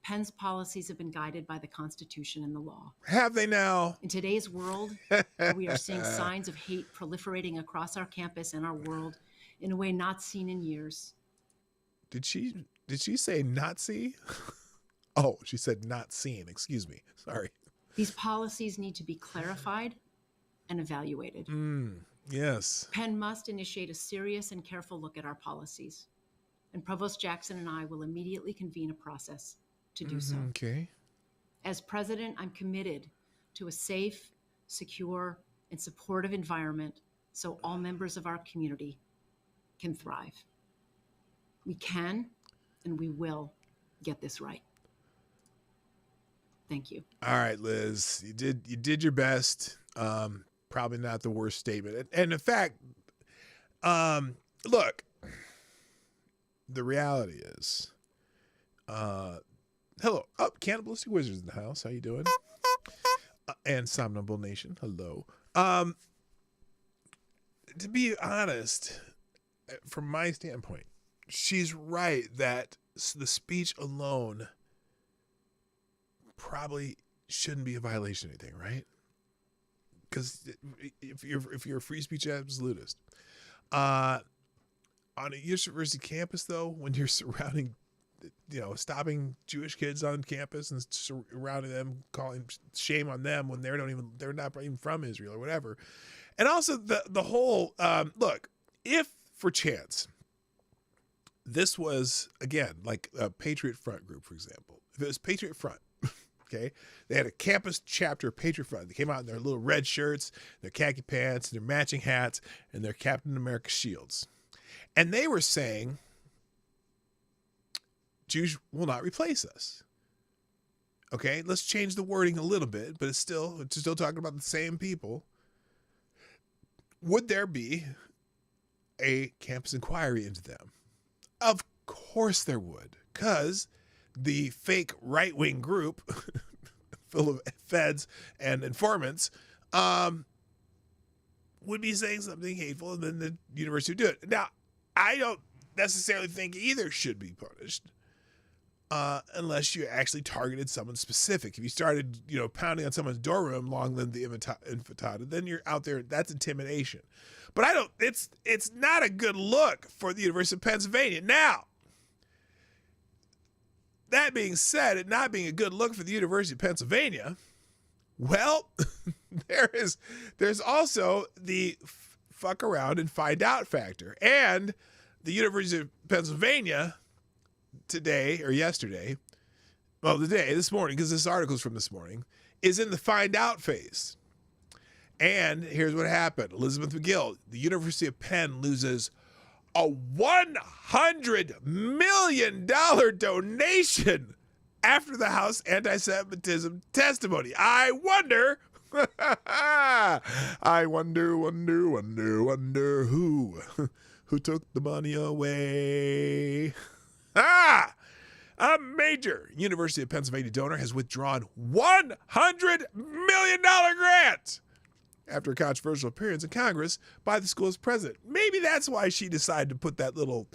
Penn's policies have been guided by the Constitution and the law.
Have they now?
In today's world, we are seeing signs of hate proliferating across our campus and our world in a way not seen in years.
Did she say Nazi? Oh, she said not seen. Excuse me. Sorry.
These policies need to be clarified and evaluated.
Yes.
Penn must initiate a serious and careful look at our policies. And Provost Jackson and I will immediately convene a process to do so.
Okay.
As president, I'm committed to a safe, secure, and supportive environment so all members of our community can thrive. We can and we will get this right. Thank you.
All right, Liz, you did your best. Probably not the worst statement. And in fact, look, the reality is, hello, Cannibalistic Wizards in the house. How you doing? And Somnambule Nation, hello. To be honest, from my standpoint, she's right that the speech alone probably shouldn't be a violation of anything, right? Because if you're a free speech absolutist, on a university campus, though, when you're surrounding, stopping Jewish kids on campus and surrounding them, calling shame on them when they're not even from Israel or whatever, and also the whole look, if for chance this was again like a Patriot Front group, for example, if it was Patriot Front. Okay, they had a campus chapter of Patriot Front. They came out in their little red shirts, their khaki pants, their matching hats, and their Captain America shields. And they were saying, Jews will not replace us. Okay, let's change the wording a little bit, but it's still talking about the same people. Would there be a campus inquiry into them? Of course there would, because the fake right-wing group full of feds and informants would be saying something hateful, and then the university would do it. Now, I don't necessarily think either should be punished unless you actually targeted someone specific. If you started, pounding on someone's door room along the intifada, then you're out there. That's intimidation. But it's not a good look for the University of Pennsylvania. Now, that being said, it not being a good look for the University of Pennsylvania, well, there's also the fuck around and find out factor. And the University of Pennsylvania today or yesterday, this morning, because this article is from this morning, is in the find out phase. And here's what happened. Elizabeth McGill, the University of Penn loses a $100 million donation after the House anti-Semitism testimony. I wonder who took the money away. A major University of Pennsylvania donor has withdrawn $100 million grant after a controversial appearance in Congress by the school's president. Maybe that's why she decided to put that little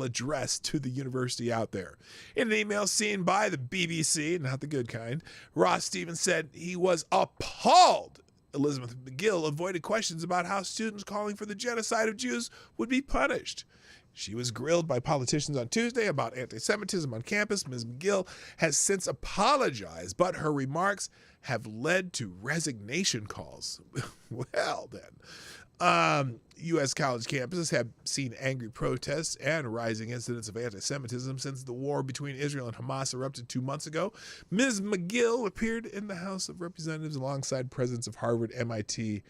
address to the university out there. In an email seen by the BBC, not the good kind, Ross Stevens said he was appalled Elizabeth McGill avoided questions about how students calling for the genocide of Jews would be punished. She was grilled by politicians on Tuesday about anti-Semitism on campus. Ms. McGill has since apologized, but her remarks have led to resignation calls. Well, then. U.S. college campuses have seen angry protests and rising incidents of anti-Semitism since the war between Israel and Hamas erupted 2 months ago. Ms. McGill appeared in the House of Representatives alongside presidents of Harvard, MIT,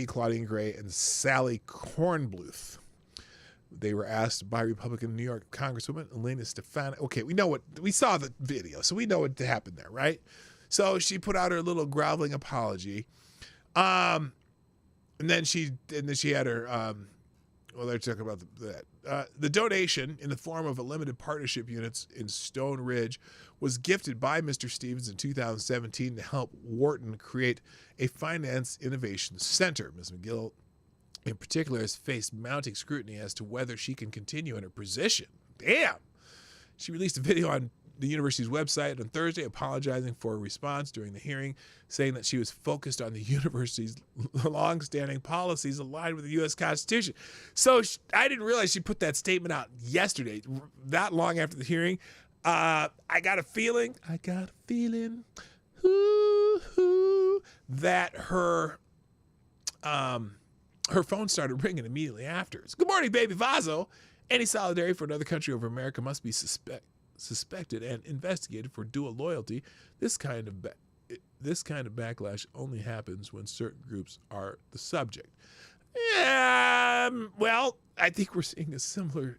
Claudine Gray, and Sally Kornbluth. They were asked by Republican New York Congresswoman Elena Stefanik. Okay, we saw the video, so we know what happened there, right? So she put out her little groveling apology. And then she had her, they're talking about that. The donation in the form of a limited partnership units in Stone Ridge was gifted by Mr. Stevens in 2017 to help Wharton create a finance innovation center. Ms. McGill, in particular, has faced mounting scrutiny as to whether she can continue in her position. Damn! She released a video on the university's website on Thursday apologizing for a response during the hearing, saying that she was focused on the university's long-standing policies aligned with the U.S. Constitution. So I didn't realize she put that statement out yesterday, that long after the hearing. I got a feeling that her phone started ringing immediately after. Good morning, baby Vazo. Any solidarity for another country over America must be suspected and investigated for dual loyalty. This kind of backlash only happens when certain groups are the subject. Well, I think we're seeing a similar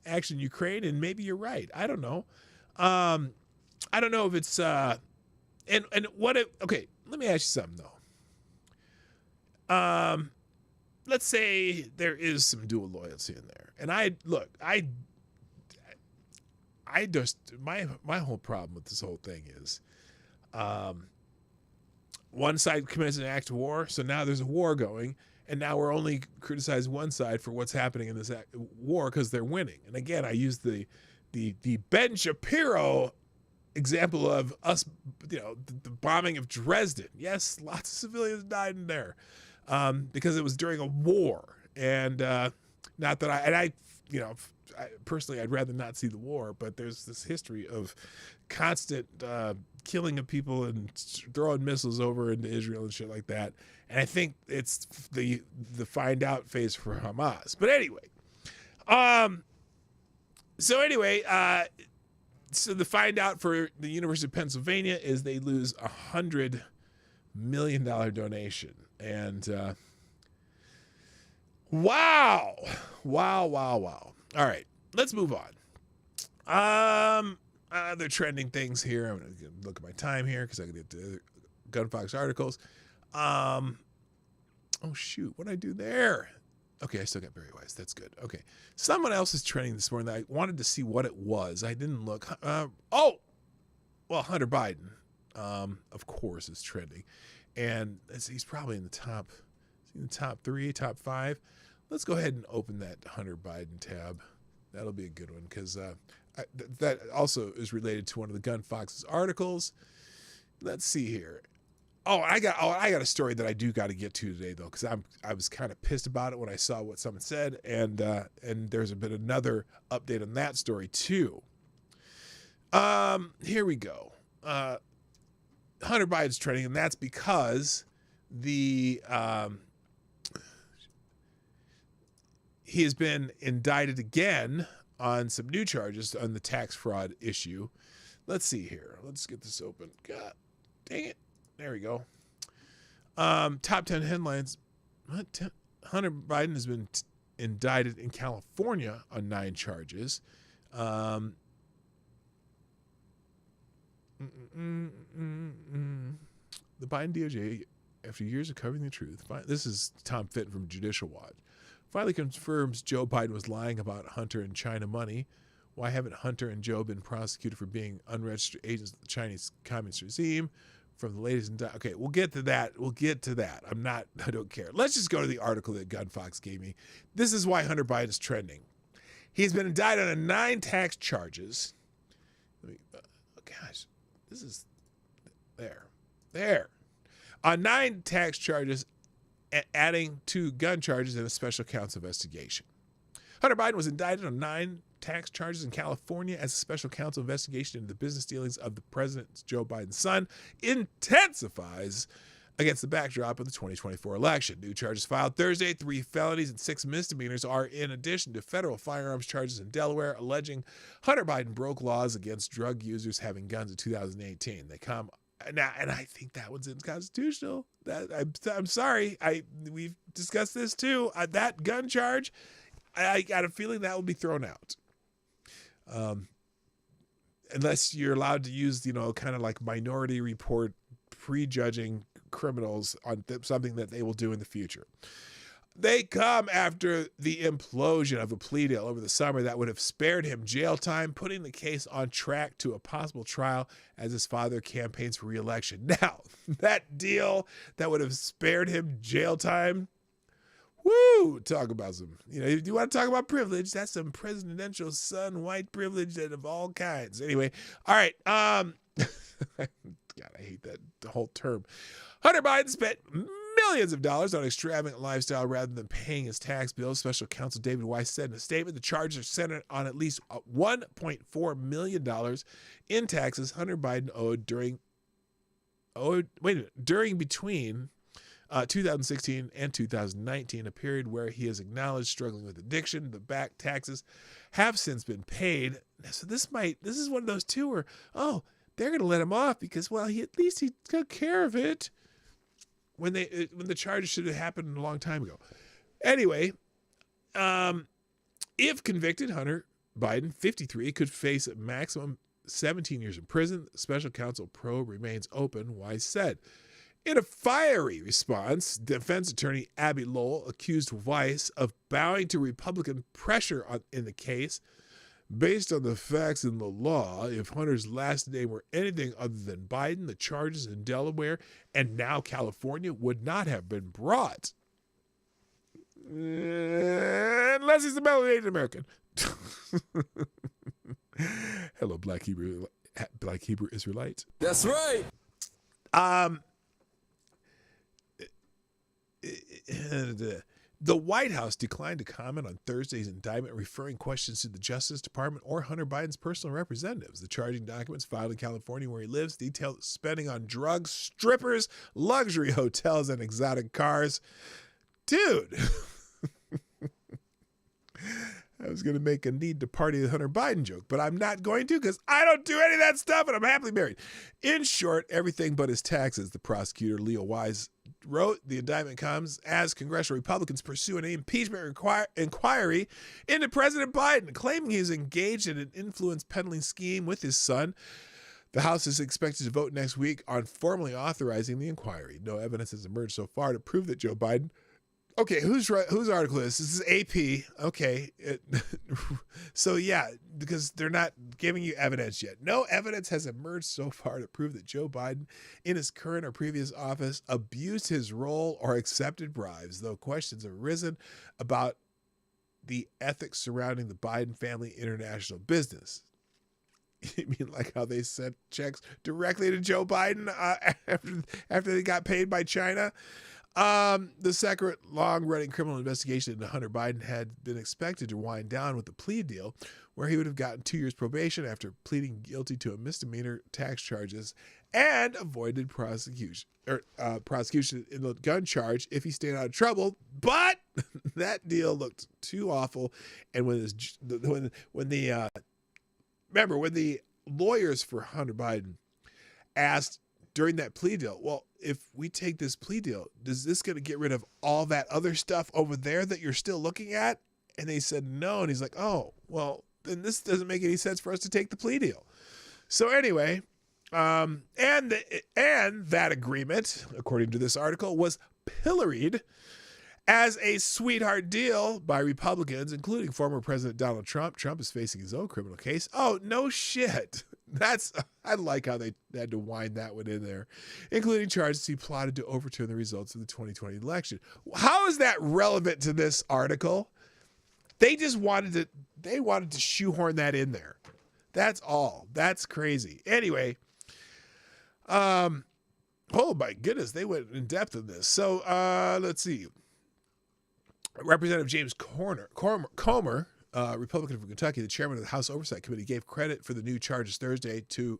action in Ukraine, and maybe you're right. I don't know. I don't know if it's okay, let me ask you something though. Let's say there is some dual loyalty in there. And I just my whole problem with this whole thing is one side commits an act of war, so now there's a war going, and now we're only criticizing one side for what's happening in this war because they're winning. And again, I use the Ben Shapiro example of us, the bombing of Dresden. Yes, lots of civilians died in there because it was during a war. And not that I personally, I'd rather not see the war, but there's this history of constant killing of people and throwing missiles over into Israel and shit like that. And I think it's the find out phase for Hamas. But anyway, so the find out for the University of Pennsylvania is they lose $100 million donation. And wow. All right, let's move on. Other trending things here. I'm going to look at my time here because I can get to Gunfox articles. Oh shoot, what'd I do there? Okay, I still got Barry Weiss. That's good. Okay, someone else is trending this morning that I wanted to see what it was. I didn't look. Hunter Biden, of course, is trending, and he's probably in the top 3, top 5. Let's go ahead and open that Hunter Biden tab. That'll be a good one because that also is related to one of the Gunfox's articles. Let's see here. I got a story that I do got to get to today though, because I was kind of pissed about it when I saw what someone said, and there's been another update on that story too. Here we go. Hunter Biden's trending, and that's because he has been indicted again on some new charges on the tax fraud issue. Let's see here. Let's get this open. God dang it. There we go. Top 10 headlines. Hunter Biden has been indicted in California on 9 charges. The Biden DOJ, after years of covering the truth, this is Tom Fitton from Judicial Watch, finally confirms Joe Biden was lying about Hunter and China money. Why haven't Hunter and Joe been prosecuted for being unregistered agents of the Chinese Communist regime? From the latest okay, we'll get to that. I don't care. Let's just go to the article that Gunfox gave me. This is why Hunter Biden is trending. He's been indicted on 9 tax charges. This is there. On 9 tax charges, adding 2 gun charges and a special counsel investigation. Hunter Biden was indicted on 9 tax charges in California as a special counsel investigation into the business dealings of the President Joe Biden's son intensifies against the backdrop of the 2024 election. New charges filed Thursday, 3 felonies and 6 misdemeanors are in addition to federal firearms charges in Delaware, alleging Hunter Biden broke laws against drug users having guns in 2018. They come now, and I think that one's unconstitutional. I'm sorry. We've discussed this too. That gun charge, I got a feeling that will be thrown out. Unless you're allowed to use, kind of like Minority Report prejudging criminals on something that they will do in the future. They come after the implosion of a plea deal over the summer that would have spared him jail time, putting the case on track to a possible trial as his father campaigns for re-election. Now, that deal that would have spared him jail time, woo! Talk about some, if you want to talk about privilege, that's some presidential son white privilege and of all kinds. Anyway, all right. God, I hate that whole term. Hunter Biden spent millions of dollars on extravagant lifestyle rather than paying his tax bills. Special counsel David Weiss said in a statement, the charges are centered on at least $1.4 million in taxes Hunter Biden owed during between 2016 and 2019, a period where he has acknowledged struggling with addiction. The back taxes have since been paid. So this is one of those two where, oh, they're going to let him off because, well, at least he took care of it when the charges should have happened a long time ago. Anyway, if convicted, Hunter Biden, 53, could face a maximum 17 years in prison. Special counsel probe remains open, Weiss said. In a fiery response, defense attorney Abby Lowell accused Weiss of bowing to Republican pressure in the case. Based on the facts in the law, if Hunter's last name were anything other than Biden, the charges in Delaware and now California would not have been brought. Unless he's a melanated American. Hello, Black Hebrew Israelite.
That's right.
The White House declined to comment on Thursday's indictment, referring questions to the Justice Department or Hunter Biden's personal representatives. The charging documents filed in California, where he lives, detail spending on drugs, strippers, luxury hotels, and exotic cars. Dude. I was going to make a need to party with Hunter Biden joke, but I'm not going to because I don't do any of that stuff and I'm happily married. In short, everything but his taxes, the prosecutor Leo Wise wrote. The indictment comes as congressional Republicans pursue an impeachment inquiry into President Biden, claiming he's engaged in an influence peddling scheme with his son. The House is expected to vote next week on formally authorizing the inquiry. No evidence has emerged so far to prove that Joe Biden... Okay, whose article is this? This is AP. Okay. So, yeah, because they're not giving you evidence yet. No evidence has emerged so far to prove that Joe Biden, in his current or previous office, abused his role or accepted bribes, though questions have arisen about the ethics surrounding the Biden family international business. You mean like how they sent checks directly to Joe Biden after they got paid by China? The second long-running criminal investigation into Hunter Biden had been expected to wind down with the plea deal, where he would have gotten 2 years probation after pleading guilty to a misdemeanor tax charges and avoided prosecution in the gun charge if he stayed out of trouble. But that deal looked too awful, and when the lawyers for Hunter Biden asked during that plea deal, well, if we take this plea deal, is this going to get rid of all that other stuff over there that you're still looking at? And they said no. And he's like, oh, well, then this doesn't make any sense for us to take the plea deal. So anyway, and that agreement, according to this article, was pilloried as a sweetheart deal by Republicans, including former President Donald Trump. Trump is facing his own criminal case. Oh, no shit. I like how they had to wind that one in there, including charges he plotted to overturn the results of the 2020 election. How is that relevant to this article? They just wanted to shoehorn that in there. That's all. That's crazy. Anyway, oh my goodness, they went in depth in this. So let's see. Representative James Comer, Republican from Kentucky, the chairman of the House Oversight Committee, gave credit for the new charges Thursday to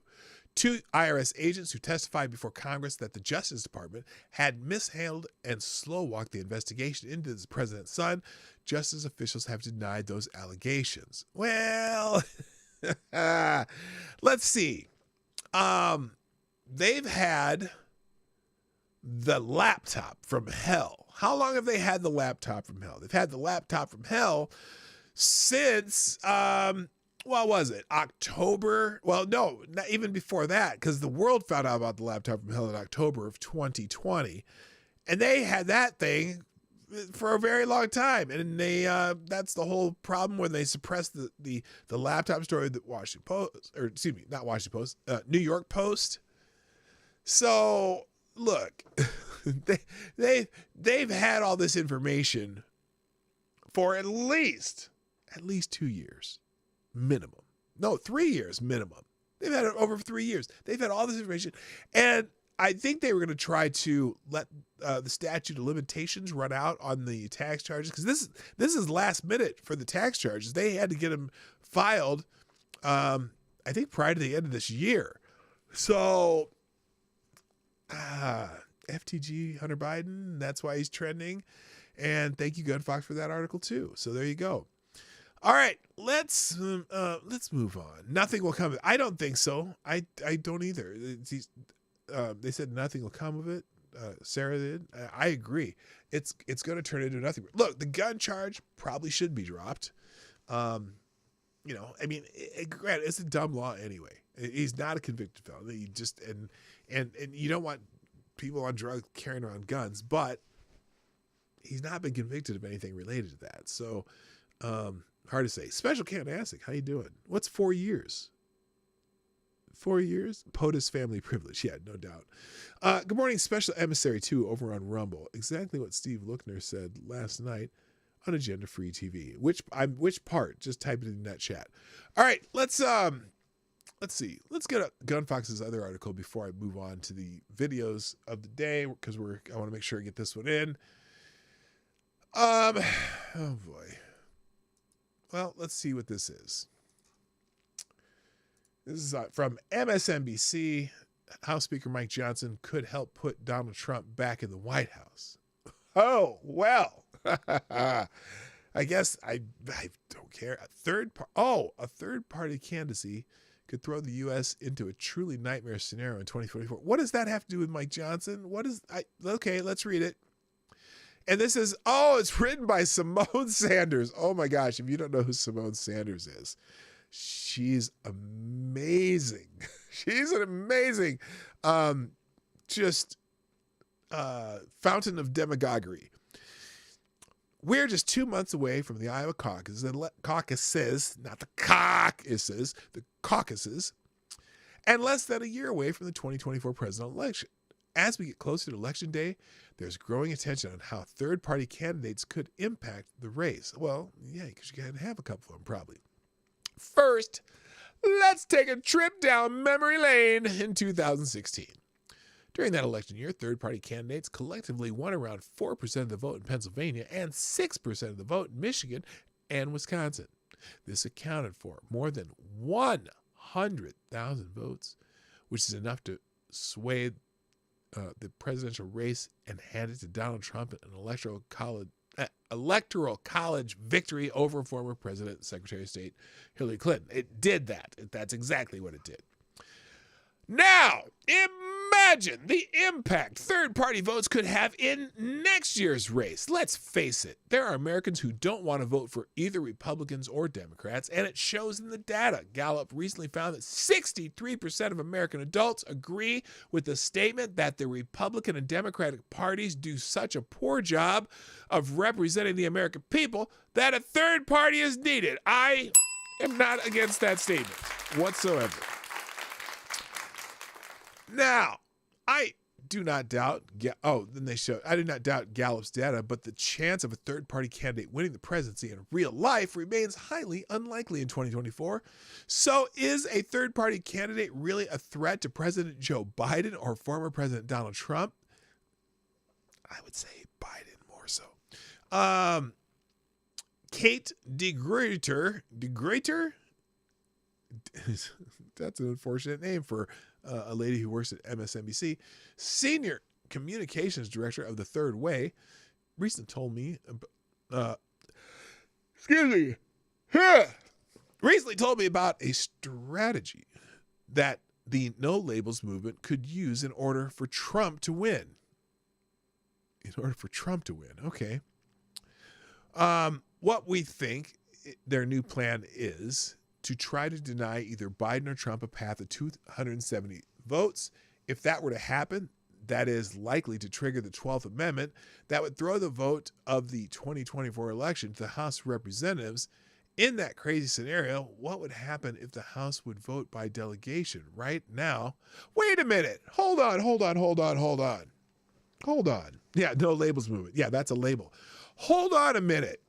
two IRS agents who testified before Congress that the Justice Department had mishandled and slow-walked the investigation into the president's son. Justice officials have denied those allegations. Well, let's see. They've had the laptop from hell. How long have they had the laptop from hell? They've had the laptop from hell since, what was it? October? Well, no, not even before that, because the world found out about the laptop from hell in October of 2020. And they had that thing for a very long time. And they that's the whole problem when they suppressed the laptop story that Washington Post, or excuse me, not Washington Post, New York Post. So look, they've had all this information for at least 2 years minimum. No, 3 years minimum. They've had it over 3 years. They've had all this information. And I think they were going to try to let the statute of limitations run out on the tax charges, because this is last minute for the tax charges. They had to get them filed, I think, prior to the end of this year. So, FTG Hunter Biden, that's why he's trending. And thank you, Gun Fox, for that article too. So there you go. All right, let's move on. Nothing will come of it. I don't think so. I don't either. They said nothing will come of it. Sarah did. I agree. It's going to turn into nothing. Look, the gun charge probably should be dropped. You know, I mean, granted, it's a dumb law anyway. He's not a convicted felon. He just and you don't want people on drugs carrying around guns, but he's not been convicted of anything related to that. So, hard to say. Special Canastic, how you doing? What's 4 years? 4 years? POTUS family privilege. Yeah, no doubt. Good morning, Special Emissary 2 over on Rumble. Exactly what Steve Lookner said last night on Agenda Free TV. Which part? Just type it in that chat. All right, let's see. Let's get Gunfox's other article before I move on to the videos of the day, because I want to make sure I get this one in. Oh boy. Well, let's see what this is. This is from MSNBC. House Speaker Mike Johnson could help put Donald Trump back in the White House. Oh, well. I guess I don't care. A third party candidacy could throw the U.S. into a truly nightmare scenario in 2024. What does that have to do with Mike Johnson? Okay, let's read it. And this is, it's written by Simone Sanders. Oh my gosh, if you don't know who Simone Sanders is, she's amazing. She's an amazing, fountain of demagoguery. We're just 2 months away from the Iowa caucuses, not the caucuses, the caucuses, and less than a year away from the 2024 presidential election. As we get closer to Election Day, there's growing attention on how third-party candidates could impact the race. Well, yeah, because you got to have a couple of them probably. First, let's take a trip down memory lane in 2016. During that election year, third-party candidates collectively won around 4% of the vote in Pennsylvania and 6% of the vote in Michigan and Wisconsin. This accounted for more than 100,000 votes, which is enough to sway the presidential race and hand it to Donald Trump in an electoral college victory over former President and Secretary of State Hillary Clinton. It did that. That's exactly what it did. Now, imagine the impact third-party votes could have in next year's race. Let's face it, there are Americans who don't want to vote for either Republicans or Democrats, and it shows in the data. Gallup recently found that 63% of American adults agree with the statement that the Republican and Democratic parties do such a poor job of representing the American people that a third party is needed. I am not against that statement whatsoever. Now, I do not doubt Gallup's data, but the chance of a third-party candidate winning the presidency in real life remains highly unlikely in 2024. So is a third-party candidate really a threat to President Joe Biden or former President Donald Trump? I would say Biden more so. Kate DeGruyter, that's an unfortunate name for a lady who works at MSNBC, senior communications director of the Third Way, recently told me about a strategy that the No Labels movement could use in order for Trump to win. Okay. What we think their new plan is to try to deny either Biden or Trump a path of 270 votes. If that were to happen, that is likely to trigger the 12th Amendment. That would throw the vote of the 2024 election to the House of Representatives. In that crazy scenario, what would happen if the House would vote by delegation right now? Wait a minute. Hold on. Yeah, No Labels movement. Yeah, that's a label. Hold on a minute.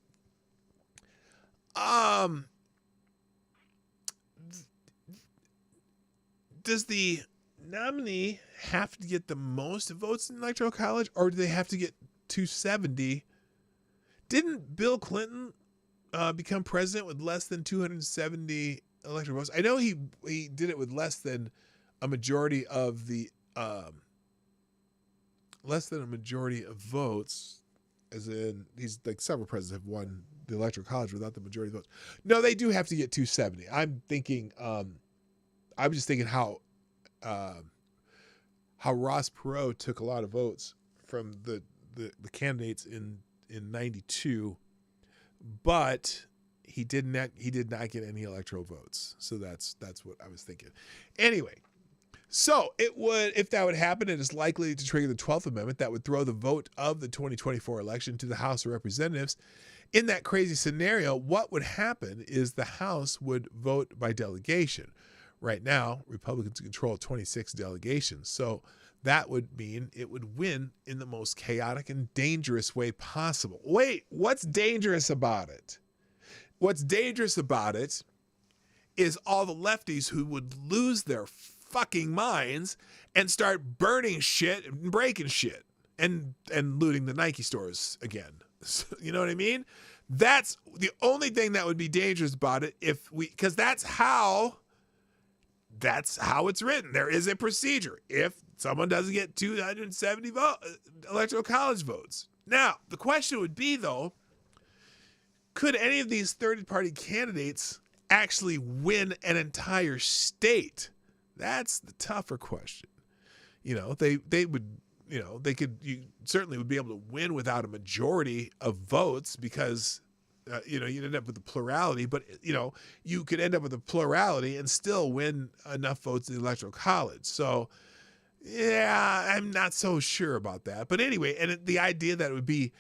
Does the nominee have to get the most votes in the Electoral College, or do they have to get 270? Didn't Bill Clinton become president with less than 270 electoral votes? I know he did it with less than a majority of votes, as in he's like several presidents have won the Electoral College without the majority votes. No, they do have to get 270. I'm thinking, I'm just thinking how Ross Perot took a lot of votes from the candidates in 92, but he did not get any electoral votes. So that's what I was thinking. Anyway, so if that would happen, it is likely to trigger the 12th Amendment that would throw the vote of the 2024 election to the House of Representatives. In that crazy scenario, what would happen is the House would vote by delegation. Right now, Republicans control 26 delegations. So that would mean it would win in the most chaotic and dangerous way possible. Wait, what's dangerous about it? What's dangerous about it is all the lefties who would lose their fucking minds and start burning shit and breaking shit and looting the Nike stores again. You know what I mean? That's the only thing that would be dangerous about it because that's how it's written. There is a procedure if someone doesn't get 270 electoral college votes. Now, the question would be, though, could any of these third-party candidates actually win an entire state? That's the tougher question. They would, you certainly would be able to win without a majority of votes because, you'd end up with a plurality, but, you could end up with a plurality and still win enough votes in the Electoral College. So, yeah, I'm not so sure about that. But anyway, and the idea that it would be,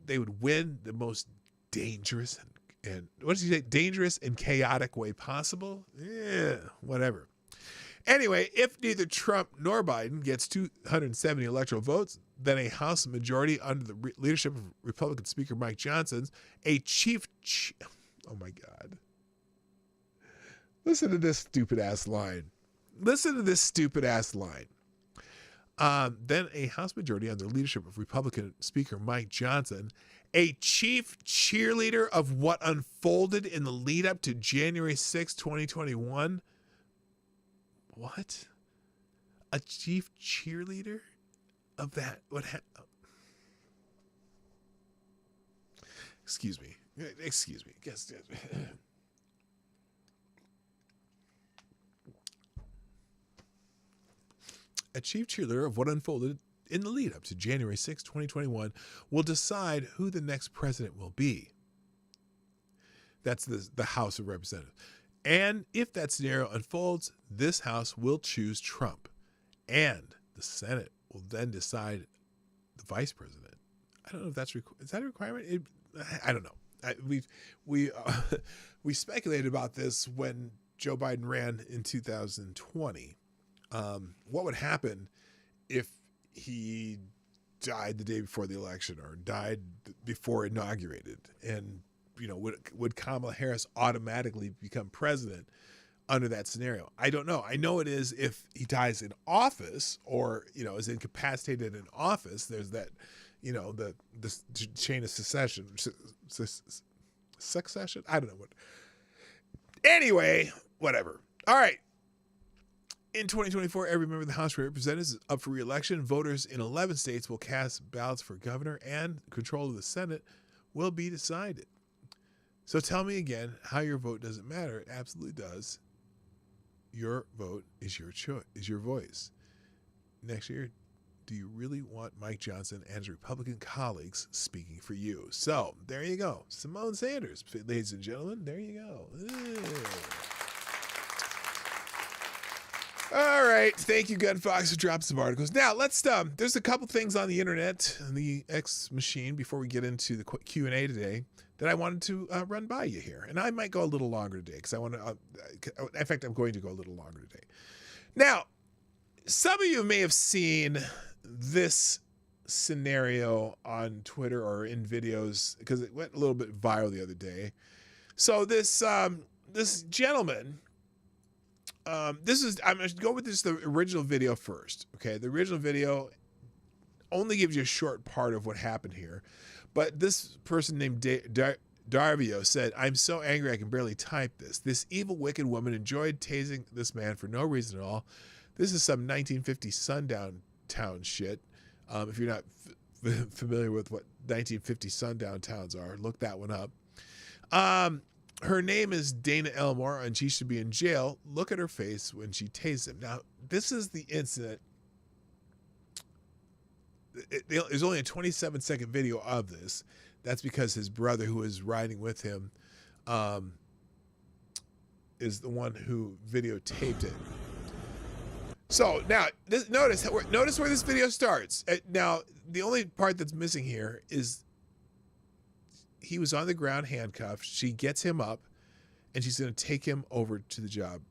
they would win the most dangerous and what did you say? Dangerous and chaotic way possible? Yeah, whatever. Anyway, if neither Trump nor Biden gets 270 electoral votes, then a House majority under the leadership of Republican Speaker Mike Johnson, oh my God. Listen to this stupid ass line. Then a House majority under the leadership of Republican Speaker Mike Johnson, a chief cheerleader of what unfolded in the lead up to January 6, 2021. What? A chief cheerleader of that? What? Excuse me. Yes. A chief cheerleader of what unfolded in the lead up to January 6, 2021 will decide who the next president will be. That's the House of Representatives. And if that scenario unfolds, this House will choose Trump. And the Senate will then decide the vice president. I don't know if is that a requirement? I don't know. We speculated about this when Joe Biden ran in 2020. What would happen if he died the day before the election or died before inaugurated? And, would Kamala Harris automatically become president under that scenario? I don't know. I know it is if he dies in office or, is incapacitated in office. There's that, the chain of succession. Succession? I don't know what. Anyway, whatever. All right. In 2024, every member of the House of Representatives is up for re-election. Voters in 11 states will cast ballots for governor, and control of the Senate will be decided. So tell me again how your vote doesn't matter. It absolutely does. Your vote is your choice, is your voice. Next year, do you really want Mike Johnson and his Republican colleagues speaking for you? So there you go. Simone Sanders, ladies and gentlemen, there you go. All right. Thank you, Gun Fox, for dropping some articles. Now, let's, there's a couple things on the internet, on the X machine, before we get into the Q&A today, that I wanted to run by you here. And I might go a little longer today, because I want to, in fact, I'm going to go a little longer today. Now, some of you may have seen this scenario on Twitter or in videos, because it went a little bit viral the other day. So this gentleman, I'm going to go with the original video first. Okay. The original video only gives you a short part of what happened here, but this person named Darvio said, "I'm so angry I can barely type this. This evil, wicked woman enjoyed tasing this man for no reason at all. This is some 1950s sundown town shit. If you're not familiar with what 1950 sundown towns are, look that one up. Her name is Dana Elmore, and she should be in jail. Look at her face when she tased him. Now, this is the incident. There's only a 27-second video of this. That's because his brother, who is riding with him, is the one who videotaped it. So now, notice where this video starts. Now, the only part that's missing here is he was on the ground handcuffed. She gets him up, and she's going to take him over to the job.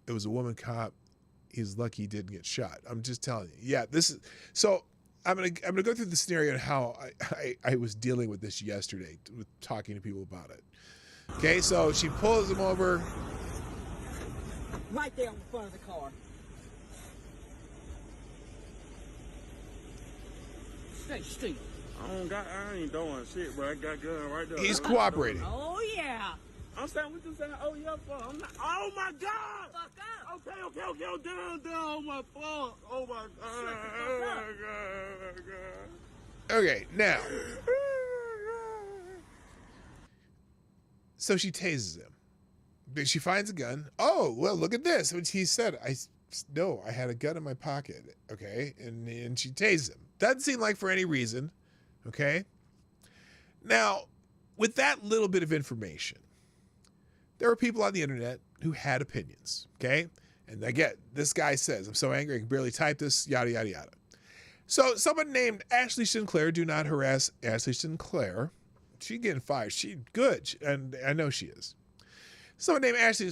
It was a woman cop. He's lucky he didn't get shot. I'm just telling you. Yeah, this is so. I'm gonna go through the scenario and how I was dealing with this yesterday, with talking to people about it. Okay, so she pulls him over.
Right there on the front of the car. Stay still.
I ain't doing shit, but I got gun right there.
He's cooperating.
Oh yeah.
I'm saying, what you saying? Oh, yeah, fuck. I'm not. Oh my God.
Fuck up.
Okay. Down. Oh my fuck. Oh my God. Oh my God.
Okay, now. So she tases him. Then she finds a gun. Oh, well, look at this. Which he said, I had a gun in my pocket. Okay, and she tased him. Doesn't seem like for any reason. Okay. Now, with that little bit of information, there were people on the internet who had opinions, okay? And again, this guy says, I'm so angry I can barely type this, yada, yada, yada. So someone named Ashley Sinclair, do not harass Ashley Sinclair. She's getting fired. She's good, and I know she is. Someone named Ashley,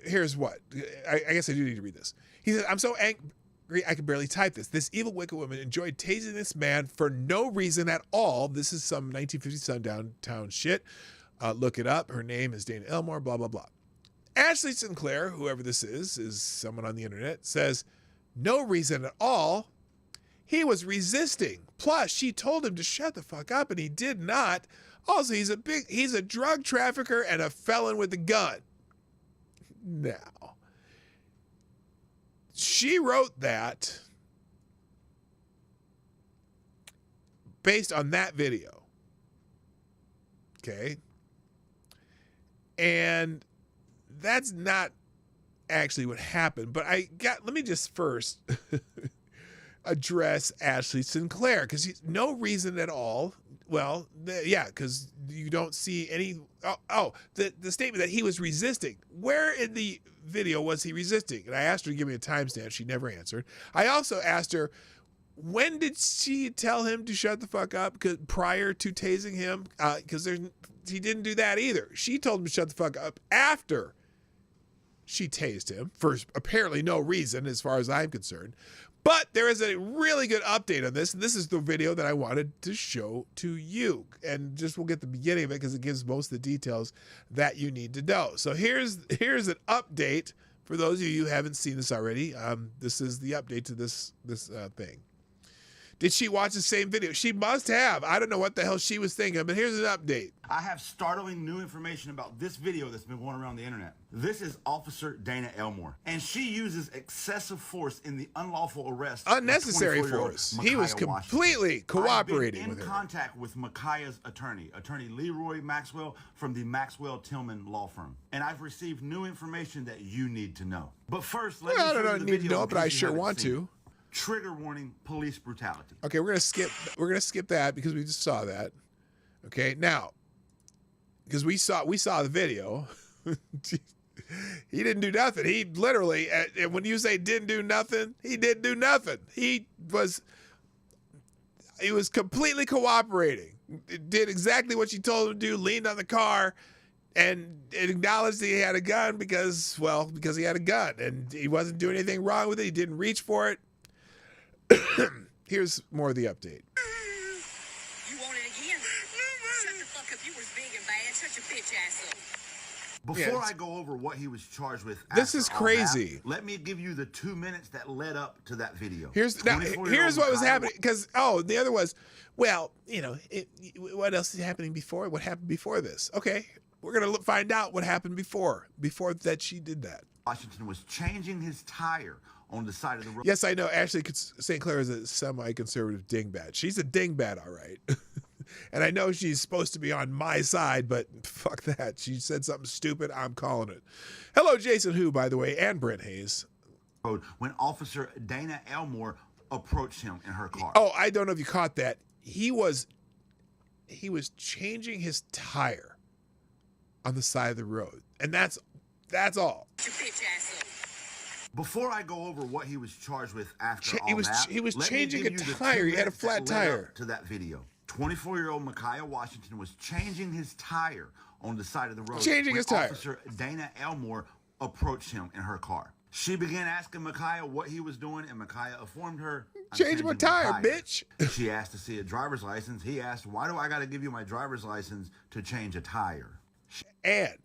here's what. I guess I do need to read this. He said, I'm so angry I can barely type this. This evil, wicked woman enjoyed tasing this man for no reason at all. This is some 1950 sundown town shit. Look it up. Her name is Dana Elmore, blah, blah, blah. Ashley Sinclair, whoever this is someone on the internet, says, no reason at all. He was resisting. Plus, she told him to shut the fuck up, and he did not. Also, he's a drug trafficker and a felon with a gun. Now, she wrote that based on that video. Okay? And that's not actually what happened. But let me just first address Ashley Sinclair, because no reason at all. Well, because you don't see any. The statement that he was resisting. Where in the video was he resisting? And I asked her to give me a timestamp. She never answered. I also asked her, when did she tell him to shut the fuck up? Prior to tasing him, because he didn't do that either. She told him to shut the fuck up after she tased him for apparently no reason, as far as I'm concerned. But there is a really good update on this. And this is the video that I wanted to show to you. And just we'll get the beginning of it because it gives most of the details that you need to know. So here's an update for those of you who haven't seen this already. This is the update to this thing. Did she watch the same video? She must have. I don't know what the hell she was thinking, but here's an update.
I have startling new information about this video that's been going around the internet. This is Officer Dana Elmore, and she uses excessive force in the unlawful arrest.
Unnecessary force. He was completely cooperating with her.
I've been in contact with Micaiah's attorney, Attorney Leroy Maxwell from the Maxwell Tillman Law Firm, and I've received new information that you need to know. But first, let me show you the video. I don't need to know, but I sure want to. Trigger warning, police brutality.
Okay, we're gonna skip that because we just saw that. Okay, now, because we saw the video. He didn't do nothing. He literally, and when you say didn't do nothing, he didn't do nothing. He was completely cooperating. Did exactly what she told him to do, leaned on the car, and acknowledged that he had a gun because he had a gun, and he wasn't doing anything wrong with it. He didn't reach for it. Here's more of the update.
You want it again? Shut the fuck up. You was big and bad. Shut your bitch ass up.
Before I go over what he was charged with,
this is crazy.
Let me give you the 2 minutes that led up to that video.
Here's what was happening. Because the other was, what else is happening before? What happened before this? Okay, We're going to find out what happened before that she did that.
Washington was changing his tire on the side of the road.
Yes, I know. Ashley St. Clair is a semi-conservative dingbat. She's a dingbat, all right. And I know she's supposed to be on my side, but fuck that. She said something stupid. I'm calling it. Hello, Jason Who, by the way, and Brent Hayes.
When Officer Dana Elmore approached him in her car.
Oh, I don't know if you caught that. He was changing his tire on the side of the road, and that's all.
Before I go over what he was charged with after all
he was
let me
changing
give
a
you the
tire.
2
He had a
minutes
flat
that led
tire.
up to that video. 24-year-old Micaiah Washington was changing his tire on the side of the road.
Changing his tire.
Officer Dana Elmore approached him in her car. She began asking Micaiah what he was doing, and Micaiah informed her,
Change my tire, bitch.
She asked to see a driver's license. He asked, why do I got to give you my driver's license to change a tire?
And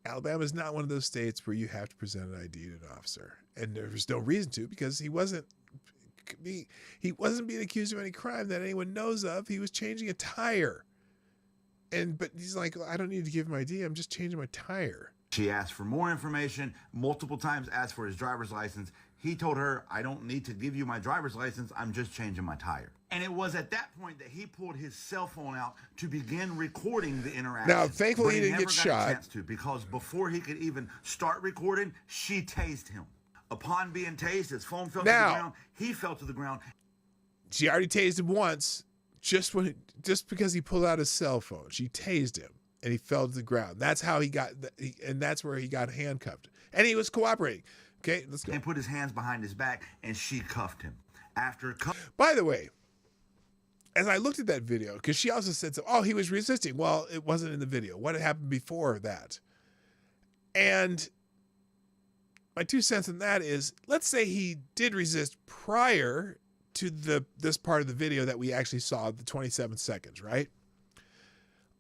Alabama is not one of those states where you have to present an ID to an officer. And there's no reason to, because he wasn't being accused of any crime that anyone knows of. He was changing a tire. But he's like, I don't need to give him ID. I'm just changing my tire.
She asked for more information, multiple times asked for his driver's license. He told her, I don't need to give you my driver's license. I'm just changing my tire. And it was at that point that he pulled his cell phone out to begin recording the interaction.
Now, thankfully, he didn't get shot.
Never got a chance to, because before he could even start recording, she tased him. Upon being tased, his phone fell to the ground. He fell to the ground.
She already tased him once, just because he pulled out his cell phone. She tased him, and he fell to the ground. That's how he got, and that's where he got handcuffed. And he was cooperating. Okay, let's go.
And put his hands behind his back, and she cuffed him.
By the way, as I looked at that video, because she also said, he was resisting. Well, it wasn't in the video. What had happened before that? And my 2 cents on that is, let's say he did resist prior to this part of the video that we actually saw, the 27 seconds, right?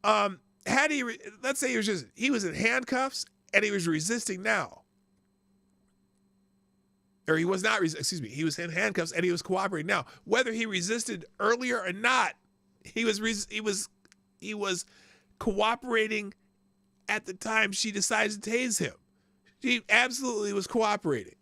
Let's say he was in handcuffs and he was resisting now. Or he was not, he was in handcuffs and he was cooperating now. Whether he resisted earlier or not, he was cooperating at the time she decided to tase him. She absolutely was cooperating.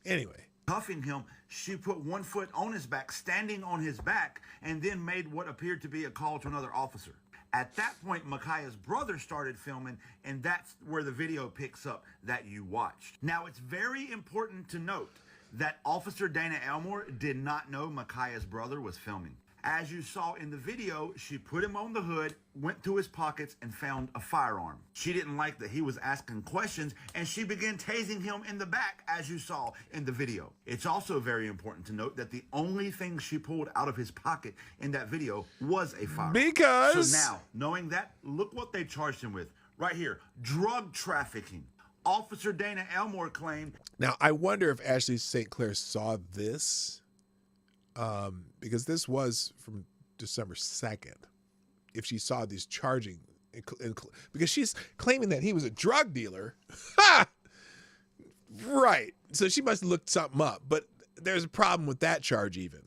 Anyway.
Cuffing him, she put one foot on his back, standing on his back, and then made what appeared to be a call to another officer. At that point, Micaiah's brother started filming, and that's where the video picks up that you watched. Now, it's very important to note that Officer Dana Elmore did not know Micaiah's brother was filming. As you saw in the video, she put him on the hood, went to his pockets, and found a firearm. She didn't like that he was asking questions, and she began tasing him in the back, as you saw in the video. It's also very important to note that the only thing she pulled out of his pocket in that video was a firearm.
Because...
So now, knowing that, look what they charged him with. Right here, drug trafficking. Officer Dana Elmore claimed...
Now, I wonder if Ashley St. Clair saw this, because this was from December 2nd. If she saw these charging, because she's claiming that he was a drug dealer. Ha! Right. So she must have looked something up, but there's a problem with that charge even.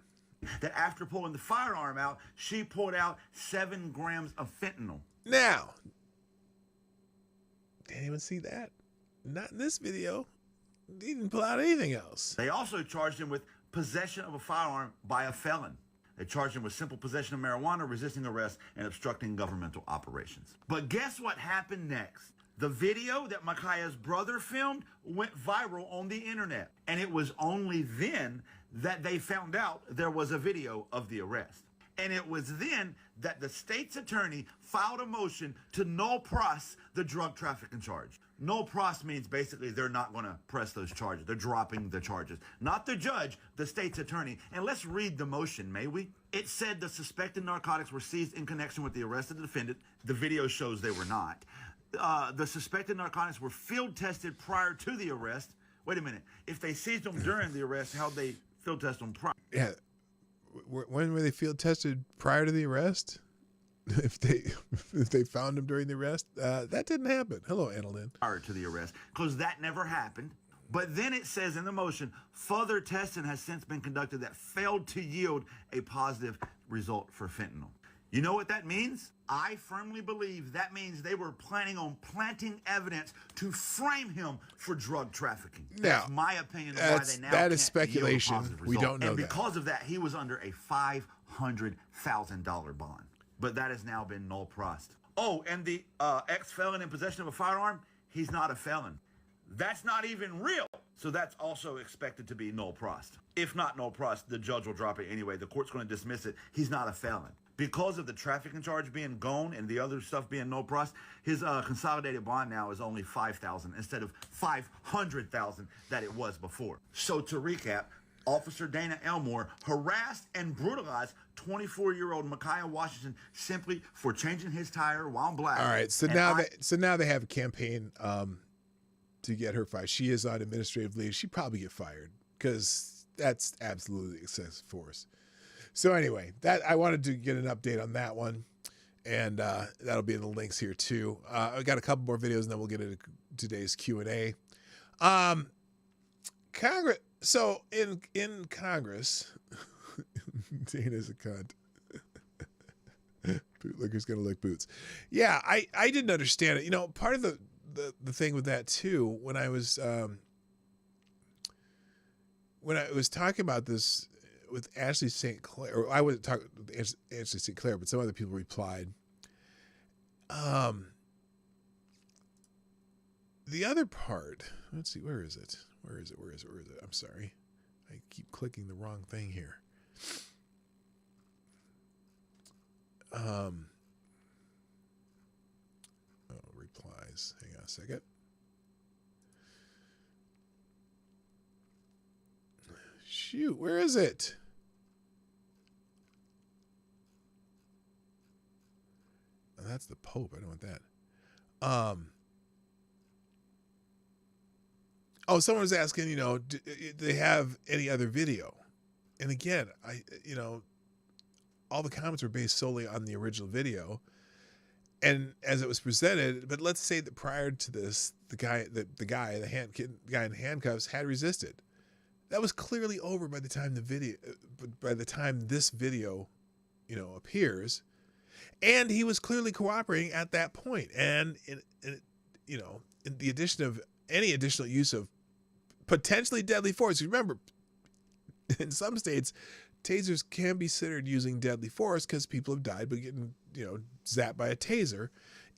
That after pulling the firearm out, she pulled out 7 grams of fentanyl.
Now, did anyone see that? Not in this video. He didn't pull out anything else.
They also charged him with possession of a firearm by a felon. They charged him with simple possession of marijuana, resisting arrest, and obstructing governmental operations. But guess what happened next? The video that Micaiah's brother filmed went viral on the internet. And it was only then that they found out there was a video of the arrest. And it was then that the state's attorney filed a motion to null pros the drug trafficking charge. Null pros means basically they're not going to press those charges. They're dropping the charges. Not the judge, the state's attorney. And let's read the motion, may we? It said the suspected narcotics were seized in connection with the arrest of the defendant. The video shows they were not. The suspected narcotics were field tested prior to the arrest. Wait a minute. If they seized them during the arrest, how'd they field test them prior?
Yeah. When were they field tested prior to the arrest? If they found him during the arrest, that didn't happen. Hello, Annalyn.
Prior to the arrest, because that never happened. But then it says in the motion, further testing has since been conducted that failed to yield a positive result for fentanyl. You know what that means? I firmly believe that means they were planning on planting evidence to frame him for drug trafficking. That's my opinion of why they now
that is
can't
speculation.
yield a positive
We
result.
don't know
and
that.
because of that, he was under a $500,000 bond. But that has now been null prost. Oh, and the ex-felon in possession of a firearm, he's not a felon. That's not even real. So that's also expected to be null prost. If not null prost, the judge will drop it anyway. The court's going to dismiss it. He's not a felon. Because of the trafficking charge being gone and the other stuff being null prost, his consolidated bond now is only $5,000 instead of $500,000 that it was before. So to recap, Officer Dana Elmore harassed and brutalized 24-year-old Micaiah Washington simply for changing his tire while black.
All right, so now they have a campaign to get her fired. She is on administrative leave. She'd probably get fired because that's absolutely excessive force. So anyway, that I wanted to get an update on that one, and that'll be in the links here too. I got a couple more videos, and then we'll get into today's Q&A. Congress. So in Congress, Dana's a cunt. Bootlicker's gonna lick boots. Yeah, I didn't understand it. You know, part of the thing with that too, when I was talking about this with Ashley St. Clair, or I wasn't talking with Ashley St. Clair, but some other people replied. The other part, let's see, where is it? Where is it? I'm sorry. I keep clicking the wrong thing here. Replies. Hang on a second. Shoot, where is it? Oh, that's the Pope. I don't want that. Oh, someone was asking, you know, do they have any other video? And again, all the comments were based solely on the original video. And as it was presented, but let's say that prior to this, the guy in handcuffs had resisted. That was clearly over by the time this video, appears, and he was clearly cooperating at that point. And in the addition of any additional use of potentially deadly force, remember, in some states, tasers can be considered using deadly force because people have died by getting, zapped by a taser.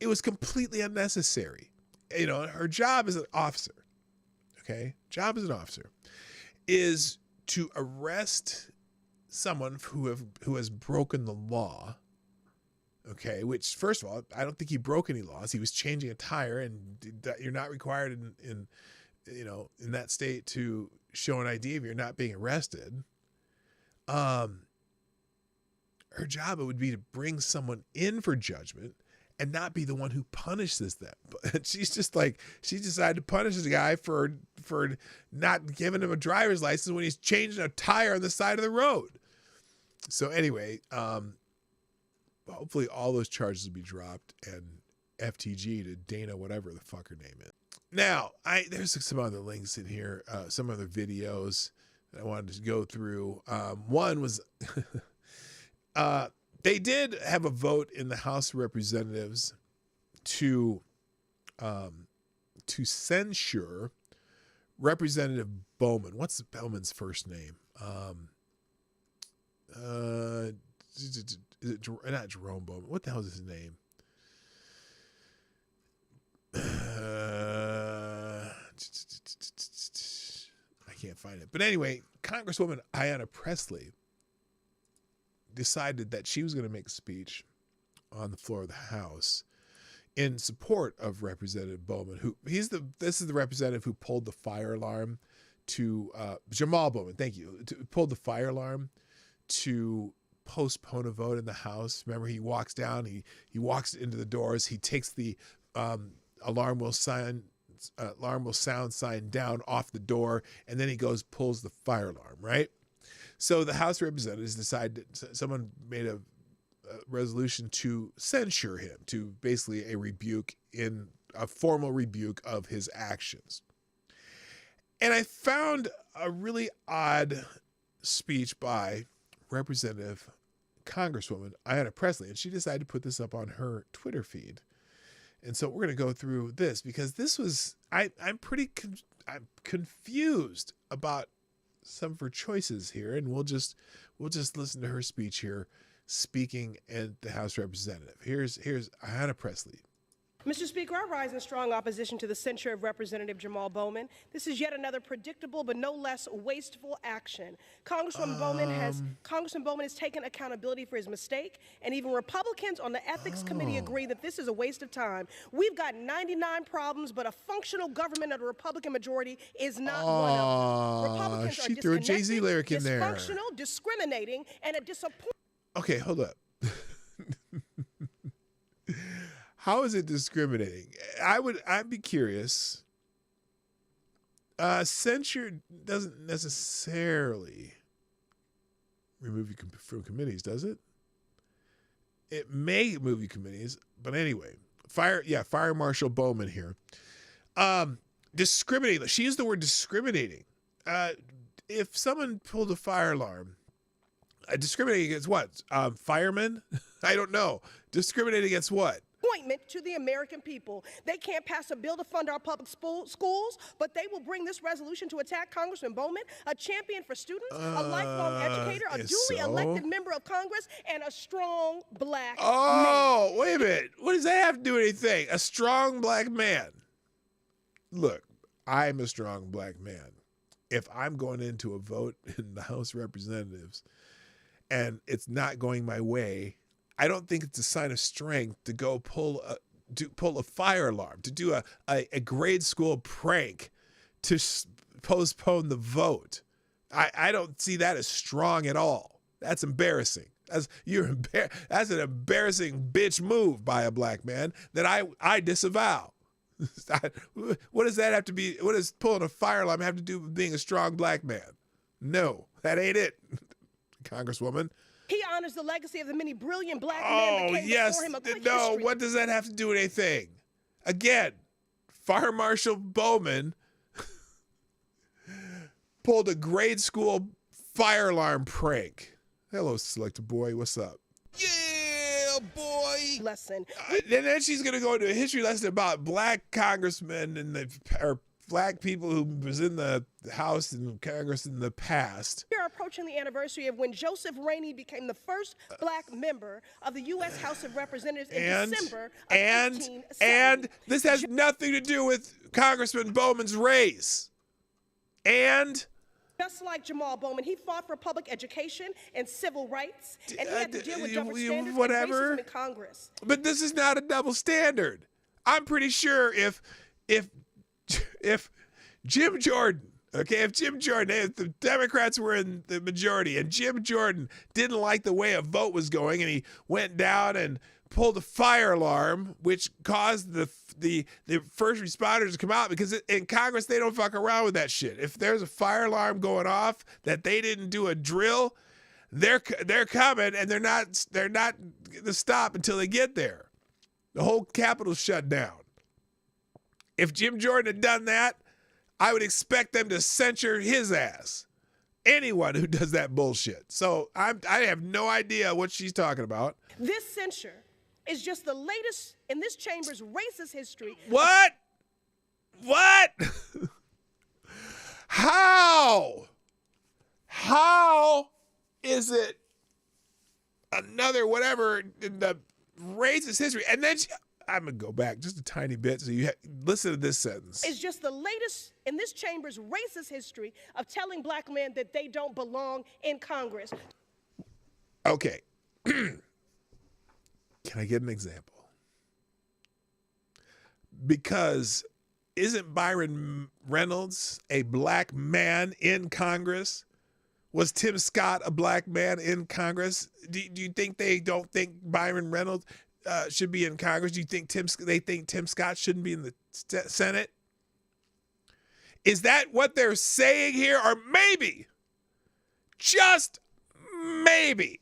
It was completely unnecessary. Her job as an officer, is to arrest someone who has broken the law. Okay, which first of all, I don't think he broke any laws. He was changing a tire, and you're not required in that state to show an ID if you're not being arrested. Her job, it would be to bring someone in for judgment and not be the one who punishes them. But she's just like, she decided to punish the guy for not giving him a driver's license when he's changing a tire on the side of the road. So anyway, hopefully all those charges will be dropped and FTG to Dana, whatever the fuck her name is. Now, there's some other links in here, some other videos that I wanted to go through. One was they did have a vote in the House of Representatives to censure Representative Bowman. What's Bowman's first name? Is it not Jerome Bowman? What the hell is his name? I can't find it. But anyway, Congresswoman Ayanna Pressley decided that she was going to make a speech on the floor of the House in support of Representative Bowman, this is the representative who pulled the fire alarm to Jamal Bowman. Thank you. Pulled the fire alarm to postpone a vote in the House. Remember, he walks down, he walks into the doors, he takes the alarm will sound sign down off the door, and then he pulls the fire alarm, right? So the House of Representatives decided, someone made a resolution to censure him, to basically a formal rebuke of his actions. And I found a really odd speech by Representative Congresswoman Ayanna Pressley, and she decided to put this up on her Twitter feed. And so we're going to go through this because this was, I'm confused about some of her choices here, and we'll just listen to her speech here, speaking at the House Representative. Here's Ayanna Pressley.
Mr. Speaker, I rise in strong opposition to the censure of Representative Jamal Bowman. This is yet another predictable but no less wasteful action. Congressman Bowman has taken accountability for his mistake, and even Republicans on the Ethics Committee agree that this is a waste of time. We've got 99 problems, but a functional government of the Republican majority is not one of them. Republicans
she
are
threw a Jay-Z lyric in there.
Dysfunctional, discriminating, and a disappointment.
Okay, hold up. How is it discriminating? I'd be curious. Censure doesn't necessarily remove you from committees, does it? It may move you committees, but anyway, Fire Marshal Bowman here. Discriminating. She used the word discriminating. If someone pulled a fire alarm, discriminating against what? Firemen? I don't know. Discriminating against what?
To the American people. They can't pass a bill to fund our public schools, but they will bring this resolution to attack Congressman Bowman, a champion for students, a lifelong educator, a duly elected member of Congress, and a strong black man.
Wait a minute. What does that have to do with anything? A strong black man. Look, I'm a strong black man. If I'm going into a vote in the House of Representatives and it's not going my way, I don't think it's a sign of strength to go pull a fire alarm, to do a grade school prank, to postpone the vote. I don't see that as strong at all. That's embarrassing. That's an embarrassing bitch move by a black man that I disavow. What does that have to be? What does pulling a fire alarm have to do with being a strong black man? No, that ain't it, Congresswoman.
He honors the legacy of the many brilliant black men that came before him.
No, what does that have to do with anything? Again, Fire Marshal Bowman pulled a grade school fire alarm prank. Hello, Selector Boy. What's up? Yeah, boy.
Lesson.
And then she's going to go into a history lesson about black congressmen and or black people who was in the House and Congress in the past.
We are approaching the anniversary of when Joseph Rainey became the first black member of the U.S. House of Representatives in December of 1870.
And this has nothing to do with Congressman Bowman's race. And
just like Jamal Bowman, he fought for public education and civil rights, and he had to deal with double standards and racism in Congress.
But this is not a double standard. I'm pretty sure if Jim Jordan, if the Democrats were in the majority and Jim Jordan didn't like the way a vote was going and he went down and pulled a fire alarm, which caused the first responders to come out, because in Congress, they don't fuck around with that shit. If there's a fire alarm going off that they didn't do a drill, they're coming, and they're not going to stop until they get there. The whole Capitol's shut down. If Jim Jordan had done that, I would expect them to censure his ass. Anyone who does that bullshit. So I have no idea what she's talking about.
This censure is just the latest in this chamber's racist history.
What? How is it another whatever in the racist history? And then I'm going to go back just a tiny bit so you listen to this sentence.
It's just the latest in this chamber's racist history of telling black men that they don't belong in Congress.
Okay. Can I get an example? Because isn't Byron Reynolds a black man in Congress? Was Tim Scott a black man in Congress? Do you think they don't think Byron Reynolds should be in Congress? Do you think they think Tim Scott shouldn't be in the Senate? Is that what they're saying here? Or maybe, just maybe,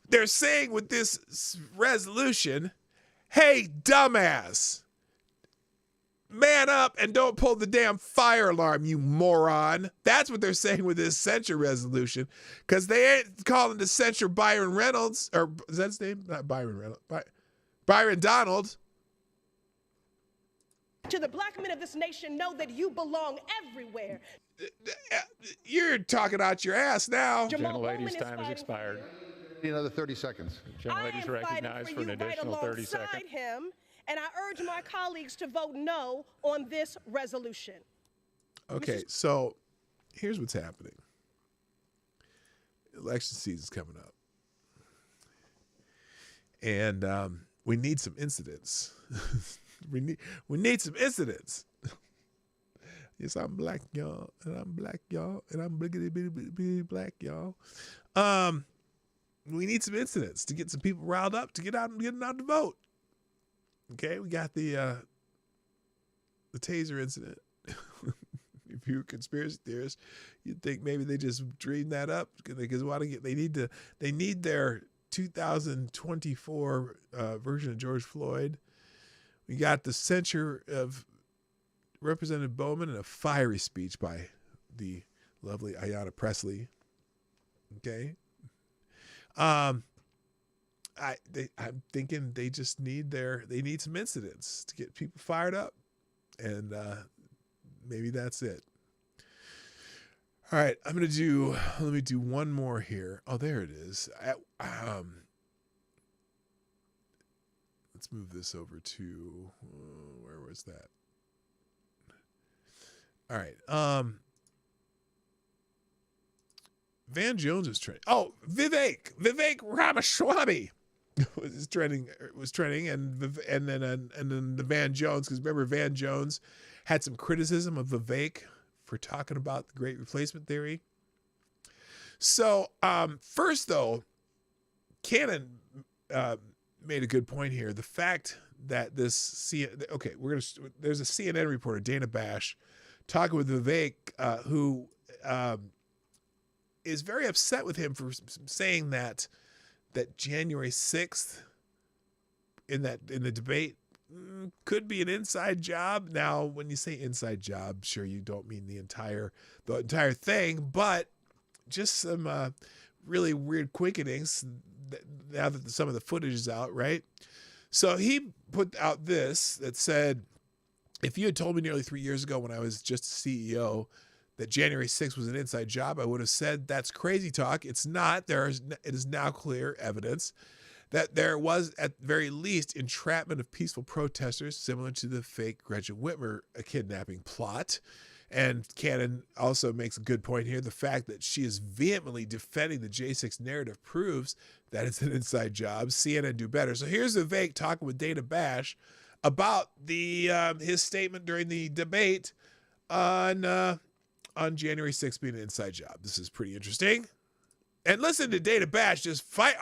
they're saying with this resolution, hey, dumbass, man up and don't pull the damn fire alarm, you moron. That's what they're saying with this censure resolution, because they ain't calling to censure Byron Reynolds, or is that his name? Not Byron Reynolds. Byron Donald.
To the black men of this nation, know that you belong everywhere.
You're talking out your ass now.
Gentlelady's time has expired.
Another 30 seconds.
Gentlelady's recognized for an additional 30 seconds.
Him, and I urge my colleagues to vote no on this resolution.
Okay, so here's what's happening. Election season's coming up. And we need some incidents. we need some incidents. Yes, I'm black, y'all, and I'm black, y'all, and I'm bliggity black, y'all. We need some incidents to get some people riled up to get out to vote. Okay, we got the taser incident. If you're a conspiracy theorist, you'd think maybe they just dreamed that up because they need their 2024 version of George Floyd. We got the censure of Representative Bowman and a fiery speech by the lovely Ayanna Pressley. Okay. I'm thinking they just need some incidents to get people fired up, and maybe that's it. All right, let me do one more here. Oh, there it is. Let's move this over to where was that? All right. Van Jones was trending. Oh, Vivek Ramaswamy was trending, and then the Van Jones, because remember Van Jones had some criticism of Vivek for talking about the Great Replacement Theory. So first though, Cannon made a good point here. The fact that there's a CNN reporter, Dana Bash, talking with Vivek, who is very upset with him for saying that January 6th in the debate could be an inside job. Now, when you say inside job, sure, you don't mean the entire thing, but just some really weird quickenings now that some of the footage is out, right? So he put out this that said, if you had told me nearly 3 years ago when I was just CEO that January 6th was an inside job, I would have said that's crazy talk. It's not. It is now clear evidence that there was, at the very least, entrapment of peaceful protesters, similar to the fake Gretchen Whitmer kidnapping plot. And Cannon also makes a good point here. The fact that she is vehemently defending the J6 narrative proves that it's an inside job. CNN do better. So here's Vivek talking with Dana Bash about his statement during the debate on January 6th being an inside job. This is pretty interesting. And listen to Dana Bash just fight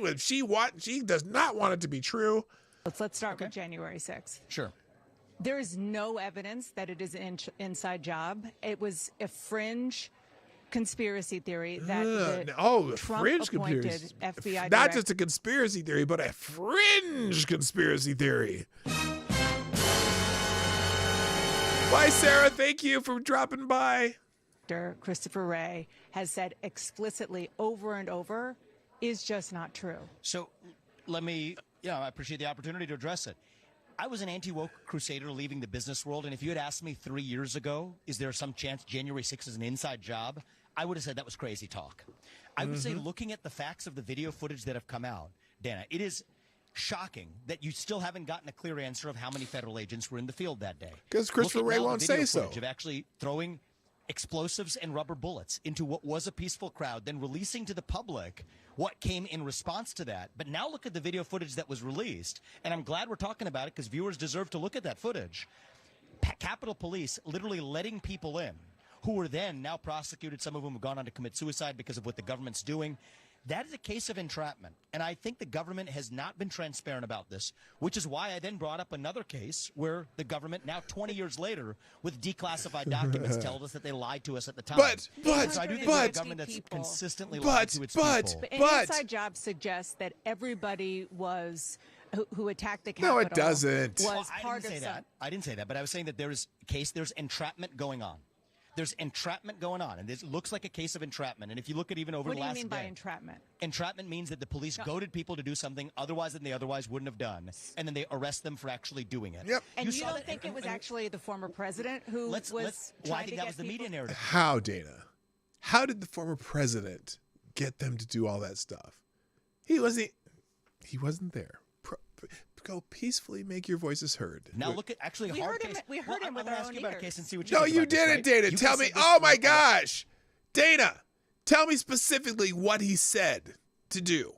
with him. She does not want it to be true.
Let's start with January 6th.
Sure.
There is no evidence that it is an inside job. It was a fringe conspiracy theory that Trump-appointed FBI
Not
director.
just a conspiracy theory, but a fringe conspiracy theory. Bye, Sarah. Thank you for dropping by.
Christopher Wray has said explicitly over and over is just not true.
So I appreciate the opportunity to address it. I was an anti-woke crusader leaving the business world, and if you had asked me 3 years ago, is there some chance January 6th is an inside job, I would have said that was crazy talk. I would say, looking at the facts of the video footage that have come out, Dana, it is shocking that you still haven't gotten a clear answer of how many federal agents were in the field that day.
Because Christopher Wray won't say so.
Of actually throwing explosives and rubber bullets into what was a peaceful crowd, then releasing to the public what came in response to that. But now look at the video footage that was released, and I'm glad we're talking about it because viewers deserve to look at that footage. Capitol Police literally letting people in who were then now prosecuted, some of whom have gone on to commit suicide because of what the government's doing. That is a case of entrapment, and I think the government has not been transparent about this, which is why I then brought up another case where the government, now 20 years later, with declassified documents, tells us that they lied to us at the time. So I do think the government that's consistently lied to its people.
But an inside job suggests that everybody was who attacked the Capitol.
No, it doesn't.
Was
I
part
didn't say
of
that. I didn't say that, but I was saying that there's entrapment going on. There's entrapment going on, and this looks like a case of entrapment. And if you look at even over the last day.
What do you mean by entrapment?
Entrapment means that the police goaded people to do something otherwise than they otherwise wouldn't have done, and then they arrest them for actually doing it.
Yep.
And you don't think it was actually the former president who was trying
I think
to
that
get
was the
people?
media narrative.
How, Dana? How did the former president get them to do all that stuff? He wasn't there. Go peacefully, make your voices heard.
Now look at actually a
We
hard
heard him-
case.
we heard him with
I'm gonna
our
ask
own
you about a
ears.
case and see what you
No,
think
you
about this,
didn't,
right?
Dana.
You
Tell
just
me.
said this
Oh my
right now.
gosh, Dana, tell me specifically what he said to do.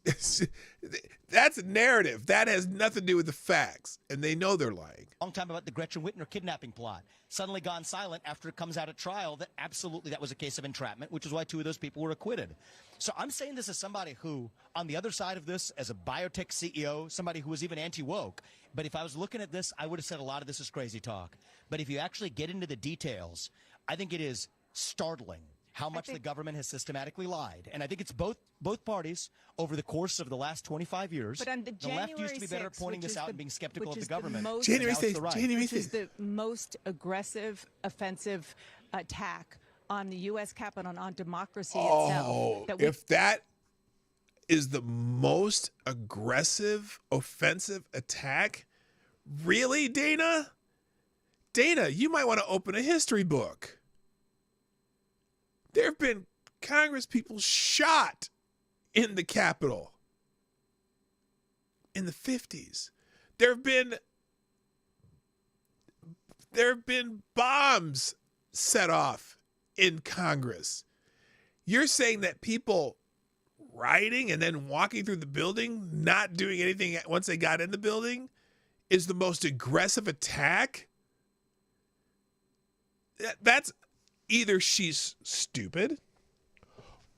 That's a narrative. That has nothing to do with the facts, and they know they're lying.
Long time about the Gretchen Whitmer kidnapping plot. Suddenly gone silent after it comes out at trial that absolutely that was a case of entrapment, which is why 2 of those people were acquitted. So I'm saying this as somebody who, on the other side of this, as a biotech CEO, somebody who was even anti-woke, but if I was looking at this, I would have said a lot of this is crazy talk. But if you actually get into the details, I think it is startling how much the government has systematically lied. And I think it's both parties over the course of the last 25 years.
But on the
left used to be better at
6th,
pointing
which
this
is
out
the-
and being skeptical
which
of the
is
government.
most-
and now it's the right.
Which is the most aggressive, offensive attack on the U.S. Capitol and on democracy itself.
If that is the most aggressive, offensive attack, really, Dana? Dana, you might want to open a history book. There have been Congress people shot in the Capitol in the 50s. There have been bombs set off in Congress. You're saying that people rioting and then walking through the building, not doing anything once they got in the building, is the most aggressive attack? That's either she's stupid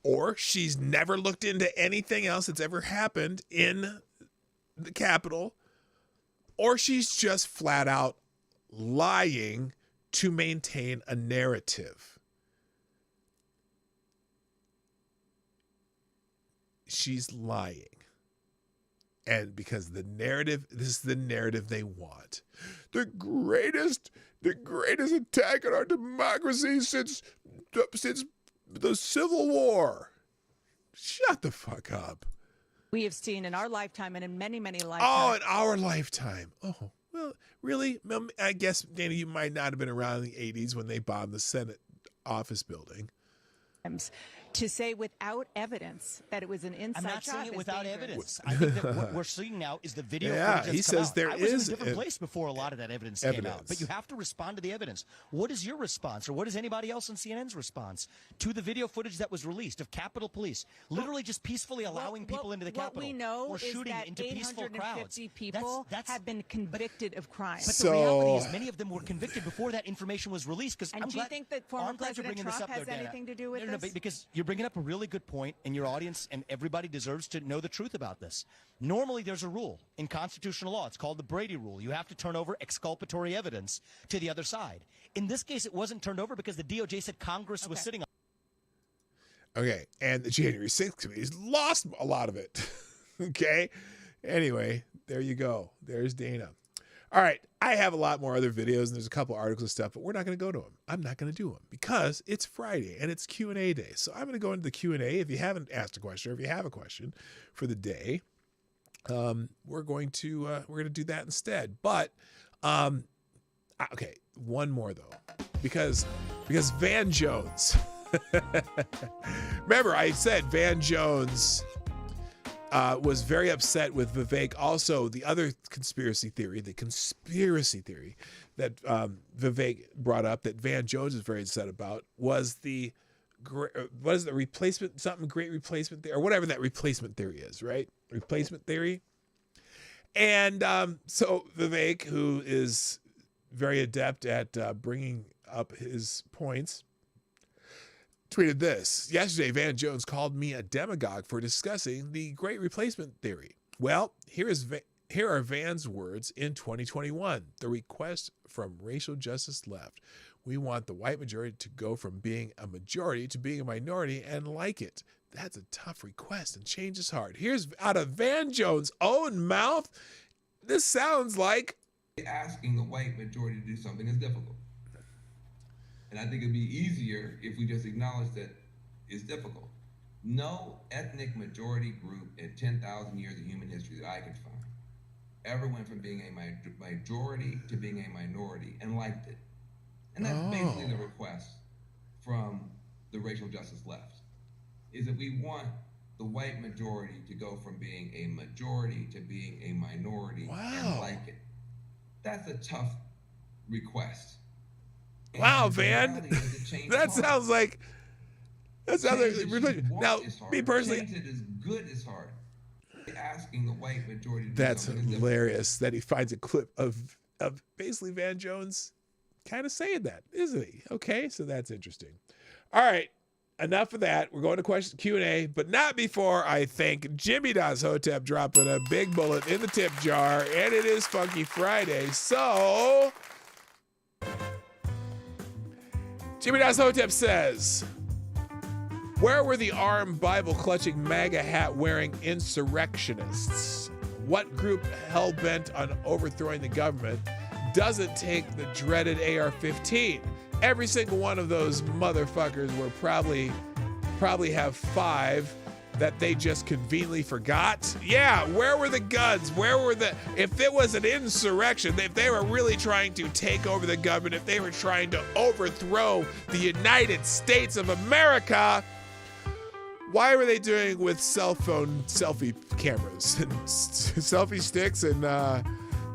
or she's never looked into anything else that's ever happened in the Capitol, or she's just flat out lying to maintain a narrative. She's lying. And because this is the narrative they want. The greatest attack on our democracy since the Civil War. Shut the fuck up.
We have seen in our lifetime and in many, many lifetimes.
Oh, in our lifetime. Oh, well, really? I guess, Danny, you might not have been around in the 80s when they bombed the Senate office building.
To say without evidence that it was an inside job.
I'm not saying it
is
without
dangerous.
evidence. I think that what we're seeing now is the video
Yeah,
footage
he
that's
says
come
there
out. I was in
is
a different place before a lot of that evidence came out. But you have to respond to the evidence. What is your response, or what is anybody else on CNN's response to the video footage that was released of Capitol Police literally just peacefully allowing people into the Capitol?
What we know
or
is
shooting
that
into peaceful crowds.
850 people have been convicted of crime.
But the reality is many of them were convicted before that information was released.
And do you think that former President Trump has anything to do with this?
Because you're bringing up a really good point, and your audience and everybody deserves to know the truth about this. Normally, there's a rule in constitutional law. It's called the Brady Rule. You have to turn over exculpatory evidence to the other side. In this case, it wasn't turned over because the DOJ said Congress was sitting on.
Okay, and the January 6th committee's lost a lot of it. Okay? Anyway, there you go. There's Dana. All right, I have a lot more other videos, and there's a couple articles and stuff, but we're not going to go to them. I'm not going to do them because it's Friday, and it's Q&A day. So I'm going to go into the Q&A. If you haven't asked a question, or if you have a question for the day, we're going to do that instead. But, okay, one more, though, because Van Jones. Remember, I said Van Jones was very upset with Vivek. Also, the other conspiracy theory that Vivek brought up that Van Jones is very upset about was the replacement, something great replacement theory, or whatever that replacement theory is, right? Replacement theory. And so Vivek, who is very adept at bringing up his points, tweeted this. Yesterday, Van Jones called me a demagogue for discussing the great replacement theory. Well, here are Van's words in 2021. The request from racial justice left. We want the white majority to go from being a majority to being a minority and like it. That's a tough request, and change is hard. Here's out of Van Jones' own mouth. This sounds like
asking the white majority to do something is difficult. And I think it'd be easier if we just acknowledge that it's difficult. No ethnic majority group in 10,000 years of human history that I could find ever went from being a majority to being a minority and liked it. And that's basically the request from the racial justice left, is that we want the white majority to go from being a majority to being a minority and like it. That's a tough request.
Wow, Van. That sounds like now, me personally,
change that is good is hard. Asking the white majority to do
that's
something is
hilarious that he finds a clip of basically Van Jones kind of saying that, isn't he? Okay, so that's interesting. All right, enough of that. We're going to question Q&A, but not before I thank Jimmy Das Hotep dropping a big bullet in the tip jar, and it is Funky Friday, so Jimmy Das Hotep says, where were the armed Bible-clutching, MAGA hat-wearing insurrectionists? What group hell-bent on overthrowing the government doesn't take the dreaded AR-15? Every single one of those motherfuckers will probably have 5 that they just conveniently forgot. Yeah, where were the guns? If it was an insurrection, if they were really trying to take over the government, if they were trying to overthrow the United States of America, why were they doing with cell phone selfie cameras and selfie sticks and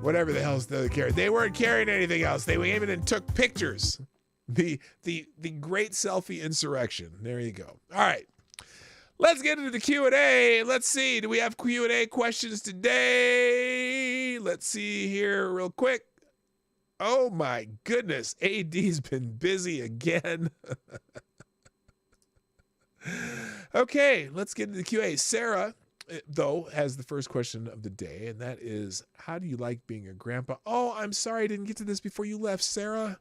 whatever the hell they carried? They weren't carrying anything else. They came in and took pictures. The great selfie insurrection. There you go. All right. Let's get into the Q&A. Let's see. Do we have Q&A questions today? Let's see here real quick. Oh my goodness. AD's been busy again. Okay, let's get into the Q&A. Sarah, though, has the first question of the day, and that is, how do you like being a grandpa? Oh, I'm sorry I didn't get to this before you left, Sarah.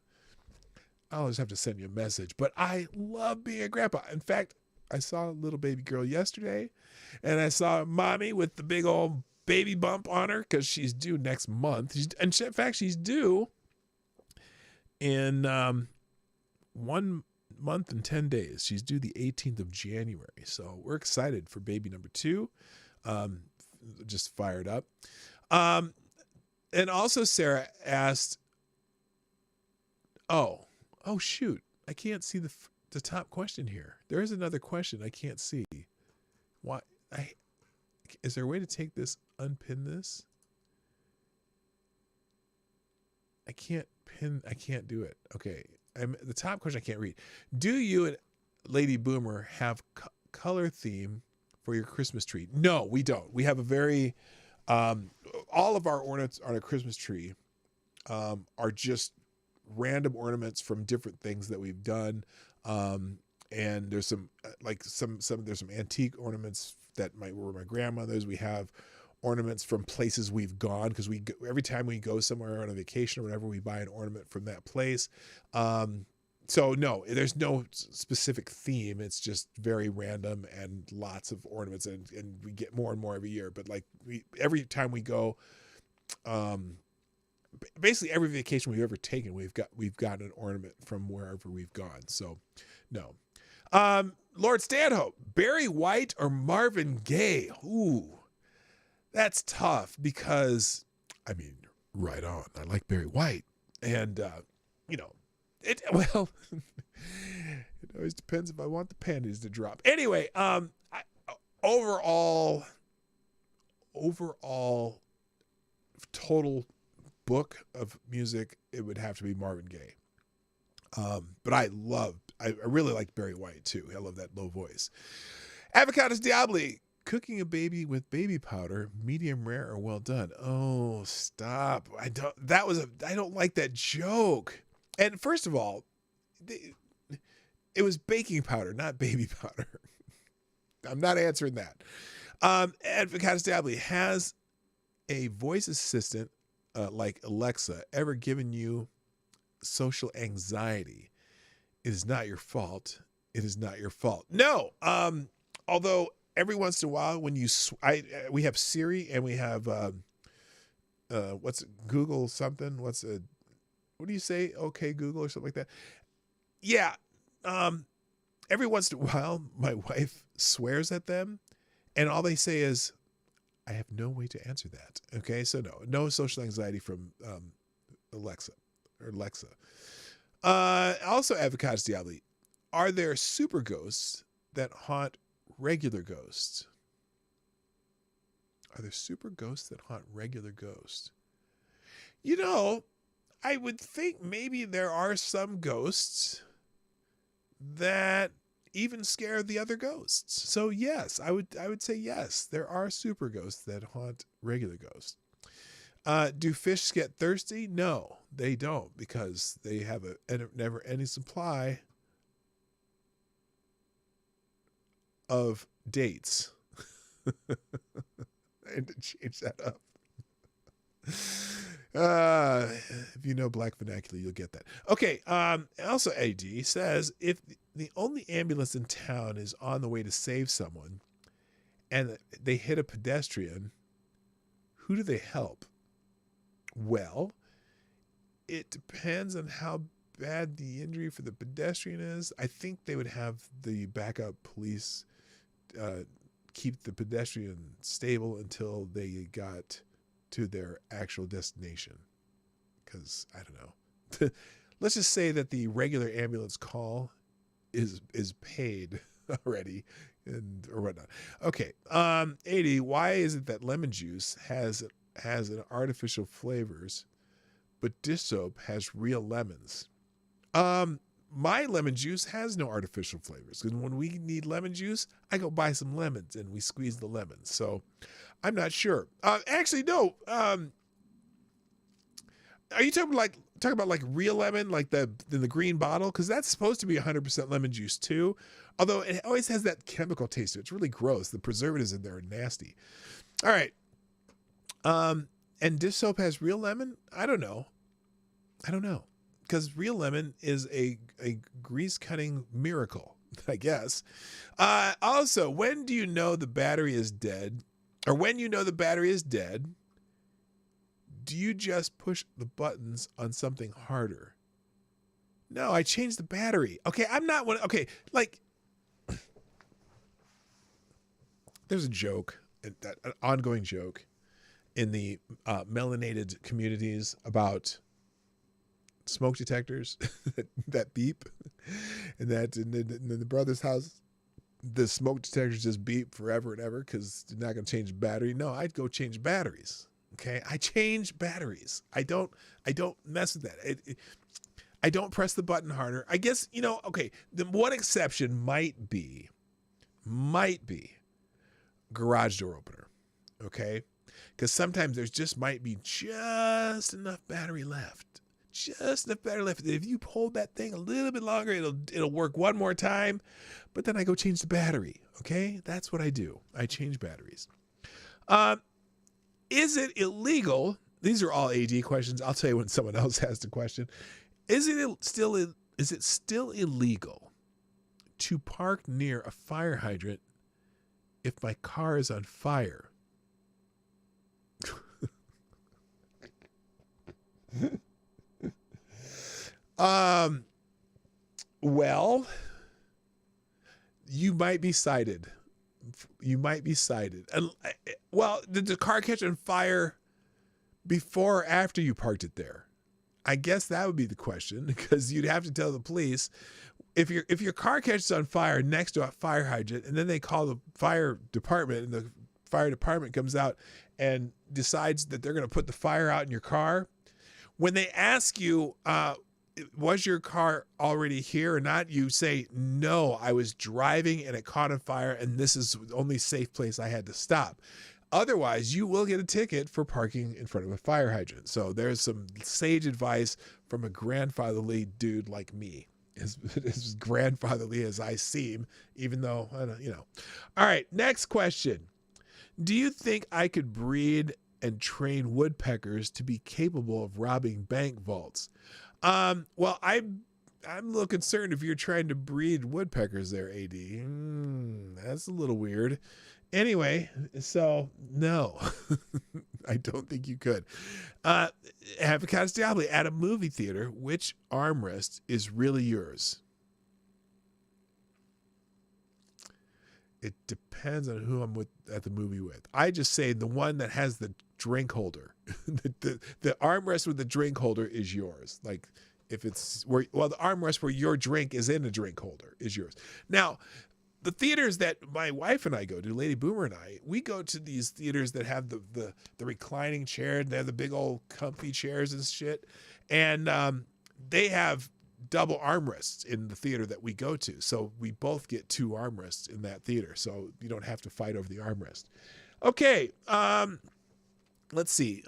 I'll just have to send you a message. But I love being a grandpa. In fact, I saw a little baby girl yesterday, and I saw mommy with the big old baby bump on her because she's due next month. In fact, she's due in 1 month and 10 days. She's due the 18th of January. So we're excited for baby number 2. Just fired up. And also Sarah asked, oh shoot, I can't see the top question here. There is another question I can't see. Why? Is there a way to take this, unpin this? I can't do it. Okay. The top question I can't read. Do you and Lady Boomer have color theme for your Christmas tree? No, we don't. We have a very, all of our ornaments on a Christmas tree are just random ornaments from different things that we've done. And there's some there's some antique ornaments that were my grandmother's. We have ornaments from places we've gone because every time we go somewhere on a vacation or whatever, we buy an ornament from that place. So no, there's no specific theme. It's just very random and lots of ornaments, and we get more and more every year. But every time we go, basically every vacation we've ever taken, we've gotten an ornament from wherever we've gone. So no. Lord Stanhope, Barry White or Marvin Gaye? Ooh, that's tough because, I mean, right on. I like Barry White, and it always depends if I want the panties to drop. Anyway, overall total book of music, it would have to be Marvin Gaye. But I really like Barry White too. I love that low voice. Avocados Diabli, cooking a baby with baby powder, medium rare or well done. Oh, stop. I don't like that joke. And first of all, it was baking powder, not baby powder. I'm not answering that. Avocados Diabli, has a voice assistant like Alexa ever given you social anxiety? It is not your fault. It is not your fault. No. Although every once in a while, when we have Siri and we have what's it, Google something? What do you say? Okay, Google or something like that. Yeah. Every once in a while, my wife swears at them, and all they say is, "I have no way to answer that." Okay, so no social anxiety from Alexa. Also, Avocados Diabli, are there super ghosts that haunt regular ghosts? Are there super ghosts that haunt regular ghosts? You know, I would think maybe there are some ghosts that even scare the other ghosts. So yes, I would say yes, there are super ghosts that haunt regular ghosts. Do fish get thirsty? No, they don't, because they have a never-ending supply of dates. And to change that up. If you know black vernacular, you'll get that. Okay. Also, AD says, if the only ambulance in town is on the way to save someone and they hit a pedestrian, who do they help? Well, it depends on how bad the injury for the pedestrian is. I think they would have the backup police keep the pedestrian stable until they got to their actual destination. Because, I don't know. Let's just say that the regular ambulance call is paid already or whatnot. Okay. 80, why is it that lemon juice has an artificial flavors, but dish soap has real lemons? My lemon juice has no artificial flavors, because when we need lemon juice, I go buy some lemons and we squeeze the lemons. So I'm not sure. Actually, no. Are you talking about like real lemon, like the green bottle? Because that's supposed to be 100% lemon juice too. Although it always has that chemical taste to it. It's really gross. The preservatives in there are nasty. All right. And dish soap has real lemon? I don't know. Because real lemon is a grease cutting miracle, I guess. Also, when do you know the battery is dead? Or when you know the battery is dead, do you just push the buttons on something harder? No, I changed the battery. Okay, I'm not one. Okay, like, there's a joke, an ongoing joke in the melanated communities about smoke detectors that beep, and that in the brother's house, the smoke detectors just beep forever and ever because they're not going to change the battery. No, I'd go change batteries. Okay, I change batteries. I don't mess with that. I don't press the button harder. I guess, okay, the one exception might be garage door opener. Okay, because sometimes there's just might be just enough battery left. Just enough battery left. If you hold that thing a little bit longer, it'll work one more time. But then I go change the battery. Okay, that's what I do. I change batteries. Is it illegal? These are all AD questions. I'll tell you when someone else has the question. Is it still illegal to park near a fire hydrant if my car is on fire? Well, you might be cited. And, well, did the car catch on fire before or after you parked it there? I guess that would be the question, because you'd have to tell the police if your car catches on fire next to a fire hydrant, and then they call the fire department, and the fire department comes out and decides that they're going to put the fire out in your car. When they ask you, was your car already here or not? You say, no, I was driving and it caught on fire, and this is the only safe place I had to stop. Otherwise, you will get a ticket for parking in front of a fire hydrant. So there's some sage advice from a grandfatherly dude like me. As grandfatherly as I seem, even though, All right, next question. Do you think I could breed and train woodpeckers to be capable of robbing bank vaults? Well, I'm a little concerned if you're trying to breed woodpeckers there, AD. That's a little weird. Anyway, so no, I don't think you could. Avocados Diablo, at a movie theater, which armrest is really yours? It depends on who I'm with at the movie with. I just say the one that has the drink holder. the armrest with the drink holder is yours. Like if it's the armrest where your drink is in a drink holder is yours. Now, the theaters that my wife and I go to, Lady Boomer and I, we go to these theaters that have the reclining chair. They have the big old comfy chairs and shit. And they have double armrests in the theater that we go to. So we both get 2 armrests in that theater. So you don't have to fight over the armrest. Okay. Let's see.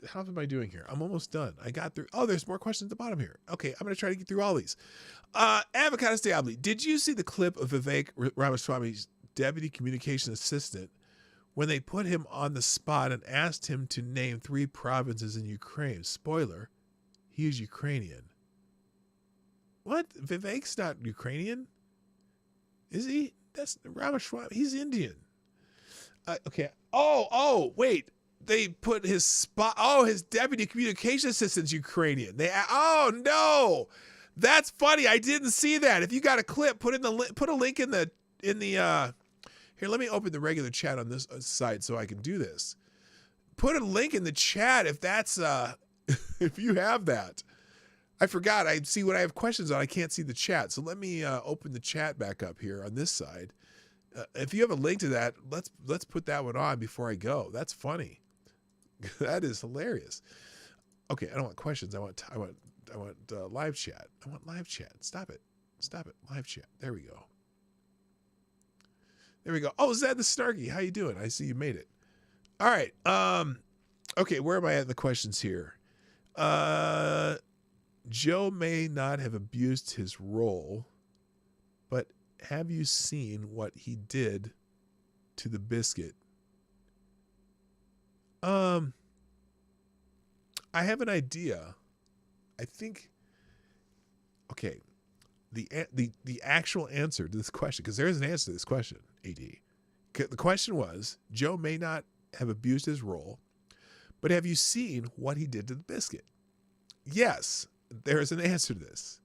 How am I doing here? I'm almost done. I got through. Oh, there's more questions at the bottom here. Okay. I'm going to try to get through all these. Avocados Diablo, did you see the clip of Vivek Ramaswamy's deputy communication assistant when they put him on the spot and asked him to name 3 provinces in Ukraine? Spoiler, he is Ukrainian. What? Vivek's not Ukrainian? Is he? That's Ramaswamy. He's Indian. Okay. Oh, wait. They put his spot. Oh, his deputy communication assistant's Ukrainian. Oh no. That's funny. I didn't see that. If you got a clip, put a link in the here, let me open the regular chat on this side so I can do this. Put a link in the chat if that's if you have that. I forgot. I see what I have questions on. I can't see the chat. So let me open the chat back up here on this side. If you have a link to that, let's put that one on before I go. That's funny. That is hilarious. Okay, I don't want questions. I want live chat. I want live chat. Stop it. Live chat. There we go. Oh, Zed the Snarky, how you doing? I see you made it. All right. Okay, where am I at in the questions here? Joe may not have abused his role, but have you seen what he did to the biscuit? I have an idea. I think, okay, the actual answer to this question, because there is an answer to this question, AD. The question was, Joe may not have abused his role, but have you seen what he did to the biscuit? Yes, there is an answer to this.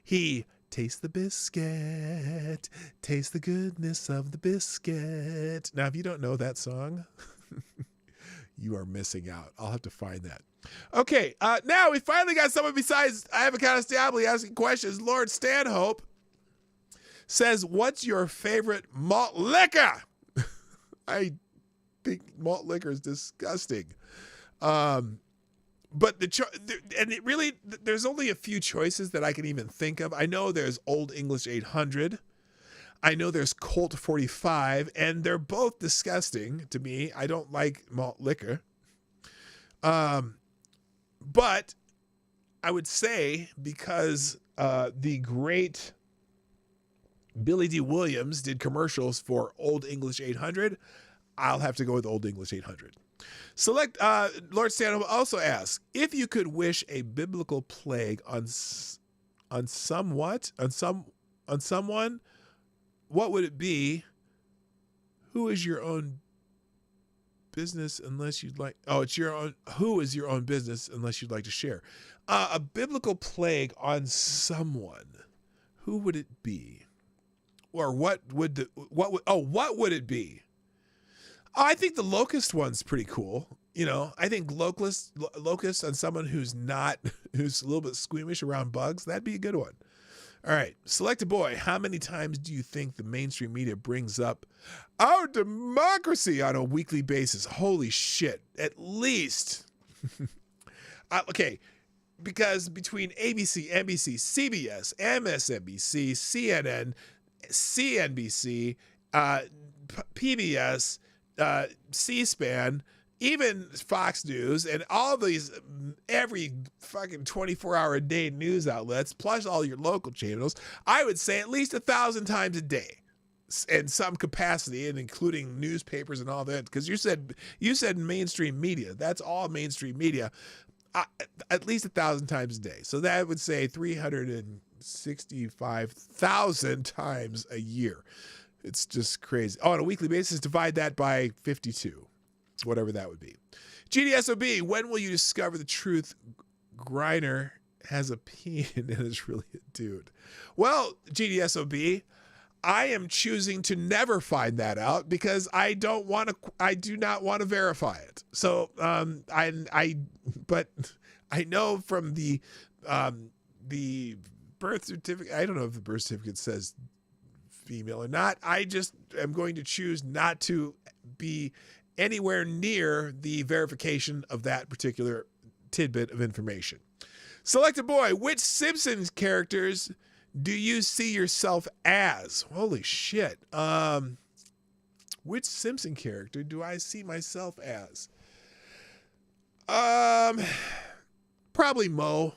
He tastes the biscuit, taste the goodness of the biscuit. Now, if you don't know that song, you are missing out. I'll have to find that. Okay, now we finally got someone besides Avocados Diablo asking questions. Lord Stanhope says, what's your favorite malt liquor? I think malt liquor is disgusting. But there's only a few choices that I can even think of. I know there's Old English 800. I know there's Colt 45, and they're both disgusting to me. I don't like malt liquor. But I would say, because the great Billy D. Williams did commercials for Old English 800, I'll have to go with Old English 800. Lord Stanhope also asks, if you could wish a biblical plague on someone, what would it be? Who is your own business unless you'd like? Oh, it's your own. Who is your own business unless you'd like to share? A biblical plague on someone. Who would it be? Or what would it be? I think the locust one's pretty cool. I think locust on someone who's a little bit squeamish around bugs, that'd be a good one. All right, Selected Boy, how many times do you think the mainstream media brings up our democracy on a weekly basis? Holy shit, at least. Okay, because between ABC, NBC, CBS, MSNBC, CNN, CNBC, PBS, C-SPAN, even Fox News, and all these, every fucking 24-hour-a-day news outlets, plus all your local channels, I would say at least 1,000 times a day in some capacity, and including newspapers and all that, because you said mainstream media. That's all mainstream media. at least 1,000 times a day. So that would say 365,000 times a year. It's just crazy. Oh, on a weekly basis, divide that by 52, whatever that would be. GDSOB, when will you discover the truth? Griner has a peen and is really a dude. Well, GDSOB, I am choosing to never find that out because I do not want to verify it. So, but I know from the birth certificate, I don't know if the birth certificate says female or not. I just am going to choose not to be anywhere near the verification of that particular tidbit of information. Select a boy. Which Simpsons characters do you see yourself as? Holy shit. Which Simpson character do I see myself as? Probably Mo.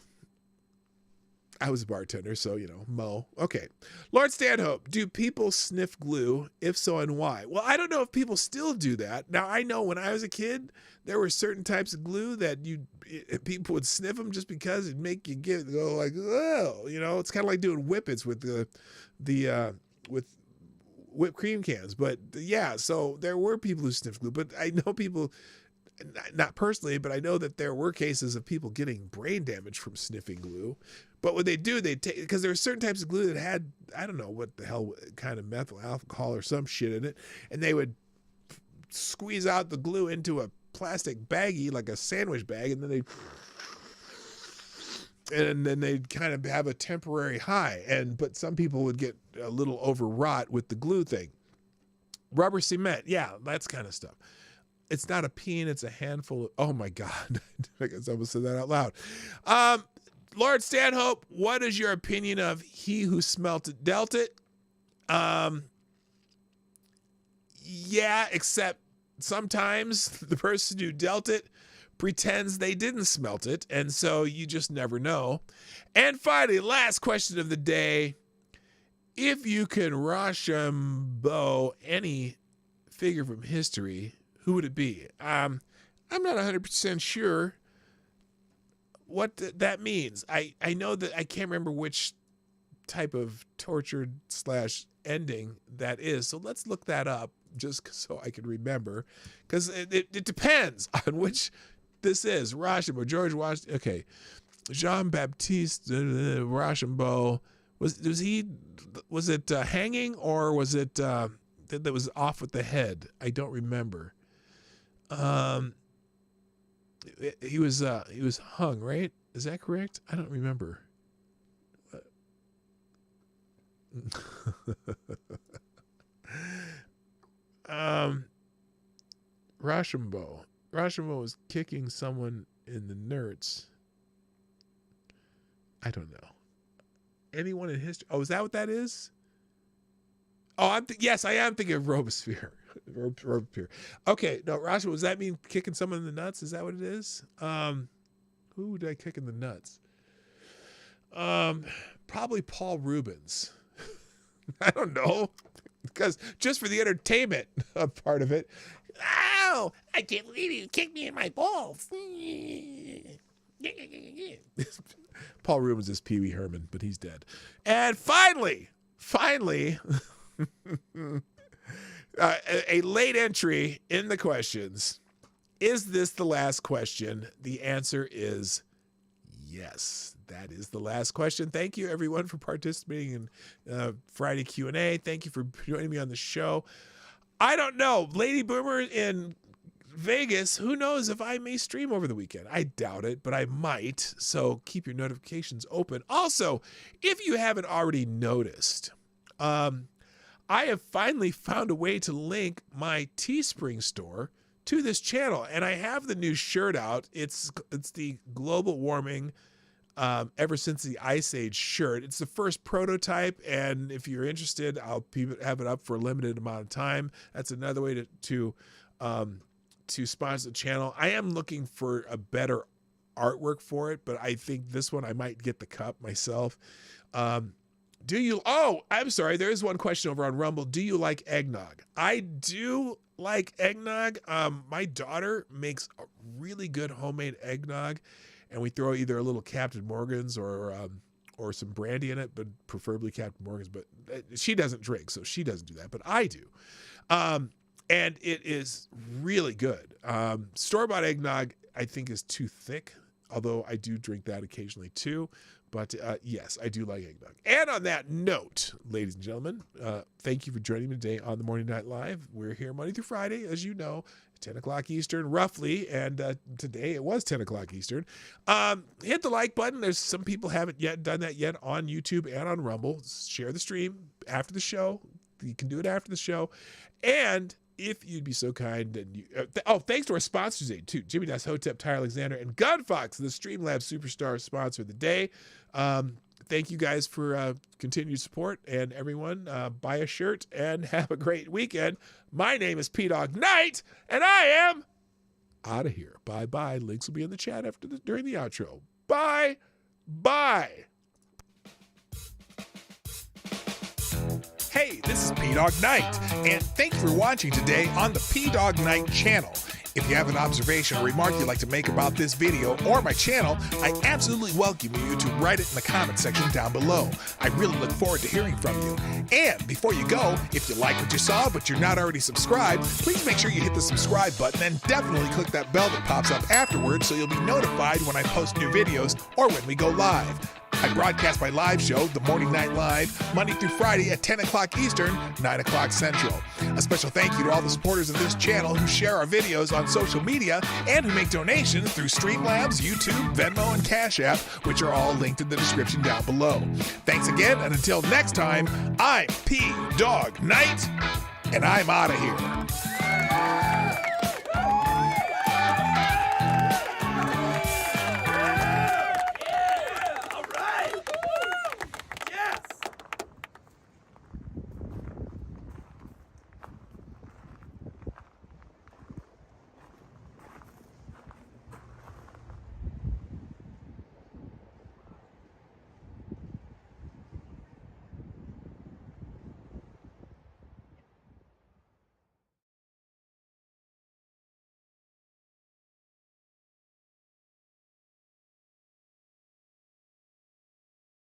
I was a bartender, so, Mo. Okay. Lord Stanhope, do people sniff glue? If so, and why? Well, I don't know if people still do that. Now, I know when I was a kid, there were certain types of glue that people would sniff them just because it'd make you go like, oh, it's kind of like doing whippets with with whipped cream cans. But yeah, so there were people who sniffed glue, but I know people, not personally, but I know that there were cases of people getting brain damage from sniffing glue. But what they do, they take, because there were certain types of glue that had, I don't know what the hell kind of methyl alcohol or some shit in it, and they would squeeze out the glue into a plastic baggie, like a sandwich bag, and then they'd kind of have a temporary high. But some people would get a little overwrought with the glue thing. Rubber cement, yeah, that's kind of stuff. It's not a peen, it's a handful of, oh my God. I guess I almost said that out loud. Lord Stanhope, what is your opinion of he who smelt it dealt it? Yeah, except sometimes the person who dealt it pretends they didn't smelt it, and so you just never know. And finally, last question of the day. If you could Rochambeau any figure from history, who would it be? I'm not 100% sure what that means. I know that I can't remember which type of tortured / ending that is. So let's look that up just so I can remember, because it depends on which this is. Rochambeau, George Washington. Okay, Jean-Baptiste Rochambeau. Was it hanging, or was it that was off with the head? I don't remember. He was hung, right? Is that correct? I don't remember. Rochambeau. Rochambeau was kicking someone in the nerds. I don't know. Anyone in history? Oh, is that what that is? Oh, yes, I am thinking of Robespierre. Okay, no, Rochambeau, does that mean kicking someone in the nuts? Is that what it is? Who did I kick in the nuts? Probably Paul Rubens. I don't know, because just for the entertainment part of it. Ow! I can't believe you kicked me in my balls. Paul Rubens is Pee Wee Herman, but he's dead. And finally, a late entry in the questions. Is this the last question? The answer is yes. That is the last question. Thank you, everyone, for participating in Friday Q&A. Thank you for joining me on the show. I don't know. Lady Boomer in Vegas, who knows if I may stream over the weekend. I doubt it, but I might. So keep your notifications open. Also, if you haven't already noticed, I have finally found a way to link my Teespring store to this channel, and I have the new shirt out. It's the global warming ever since the Ice Age shirt. It's the first prototype, and if you're interested, I'll have it up for a limited amount of time. That's another way to sponsor the channel. I am looking for a better artwork for it, but I think this one I might get the cup myself. Do you? Oh, I'm sorry. There is one question over on Rumble. Do you like eggnog? I do like eggnog. My daughter makes a really good homemade eggnog, and we throw either a little Captain Morgan's or some brandy in it, but preferably Captain Morgan's. But she doesn't drink, so she doesn't do that, but I do. And it is really good. Store-bought eggnog, I think, is too thick, although I do drink that occasionally too. But yes, I do like eggnog. And on that note, ladies and gentlemen, thank you for joining me today on the Morning Night Live. We're here Monday through Friday, as you know, 10 o'clock Eastern, roughly. And today it was 10 o'clock Eastern. Hit the like button. There's some people haven't yet done that yet on YouTube and on Rumble. Share the stream after the show. You can do it after the show. And if you'd be so kind, and thanks to our sponsors today too, Jimmy Das, Hotep, Ty Alexander, and Gunfox, the Streamlabs Superstar sponsor of the day. Thank you guys for continued support, and everyone, buy a shirt and have a great weekend. My name is P-Dog Knight, and I am out of here. Bye-bye. Links will be in the chat during the outro. Bye. Hey, this is P-Dog Knight, and thank you for watching today on the P-Dog Knight channel. If you have an observation or remark you'd like to make about this video or my channel, I absolutely welcome you to write it in the comment section down below. I really look forward to hearing from you. And before you go, if you like what you saw but you're not already subscribed, please make sure you hit the subscribe button and definitely click that bell that pops up afterwards so you'll be notified when I post new videos or when we go live. I broadcast my live show, The Morning Night Live, Monday through Friday at 10 o'clock Eastern, 9 o'clock Central. A special thank you to all the supporters of this channel who share our videos on social media and who make donations through Streamlabs, YouTube, Venmo, and Cash App, which are all linked in the description down below. Thanks again, and until next time, I'm P-Dog Knight, and I'm out of here.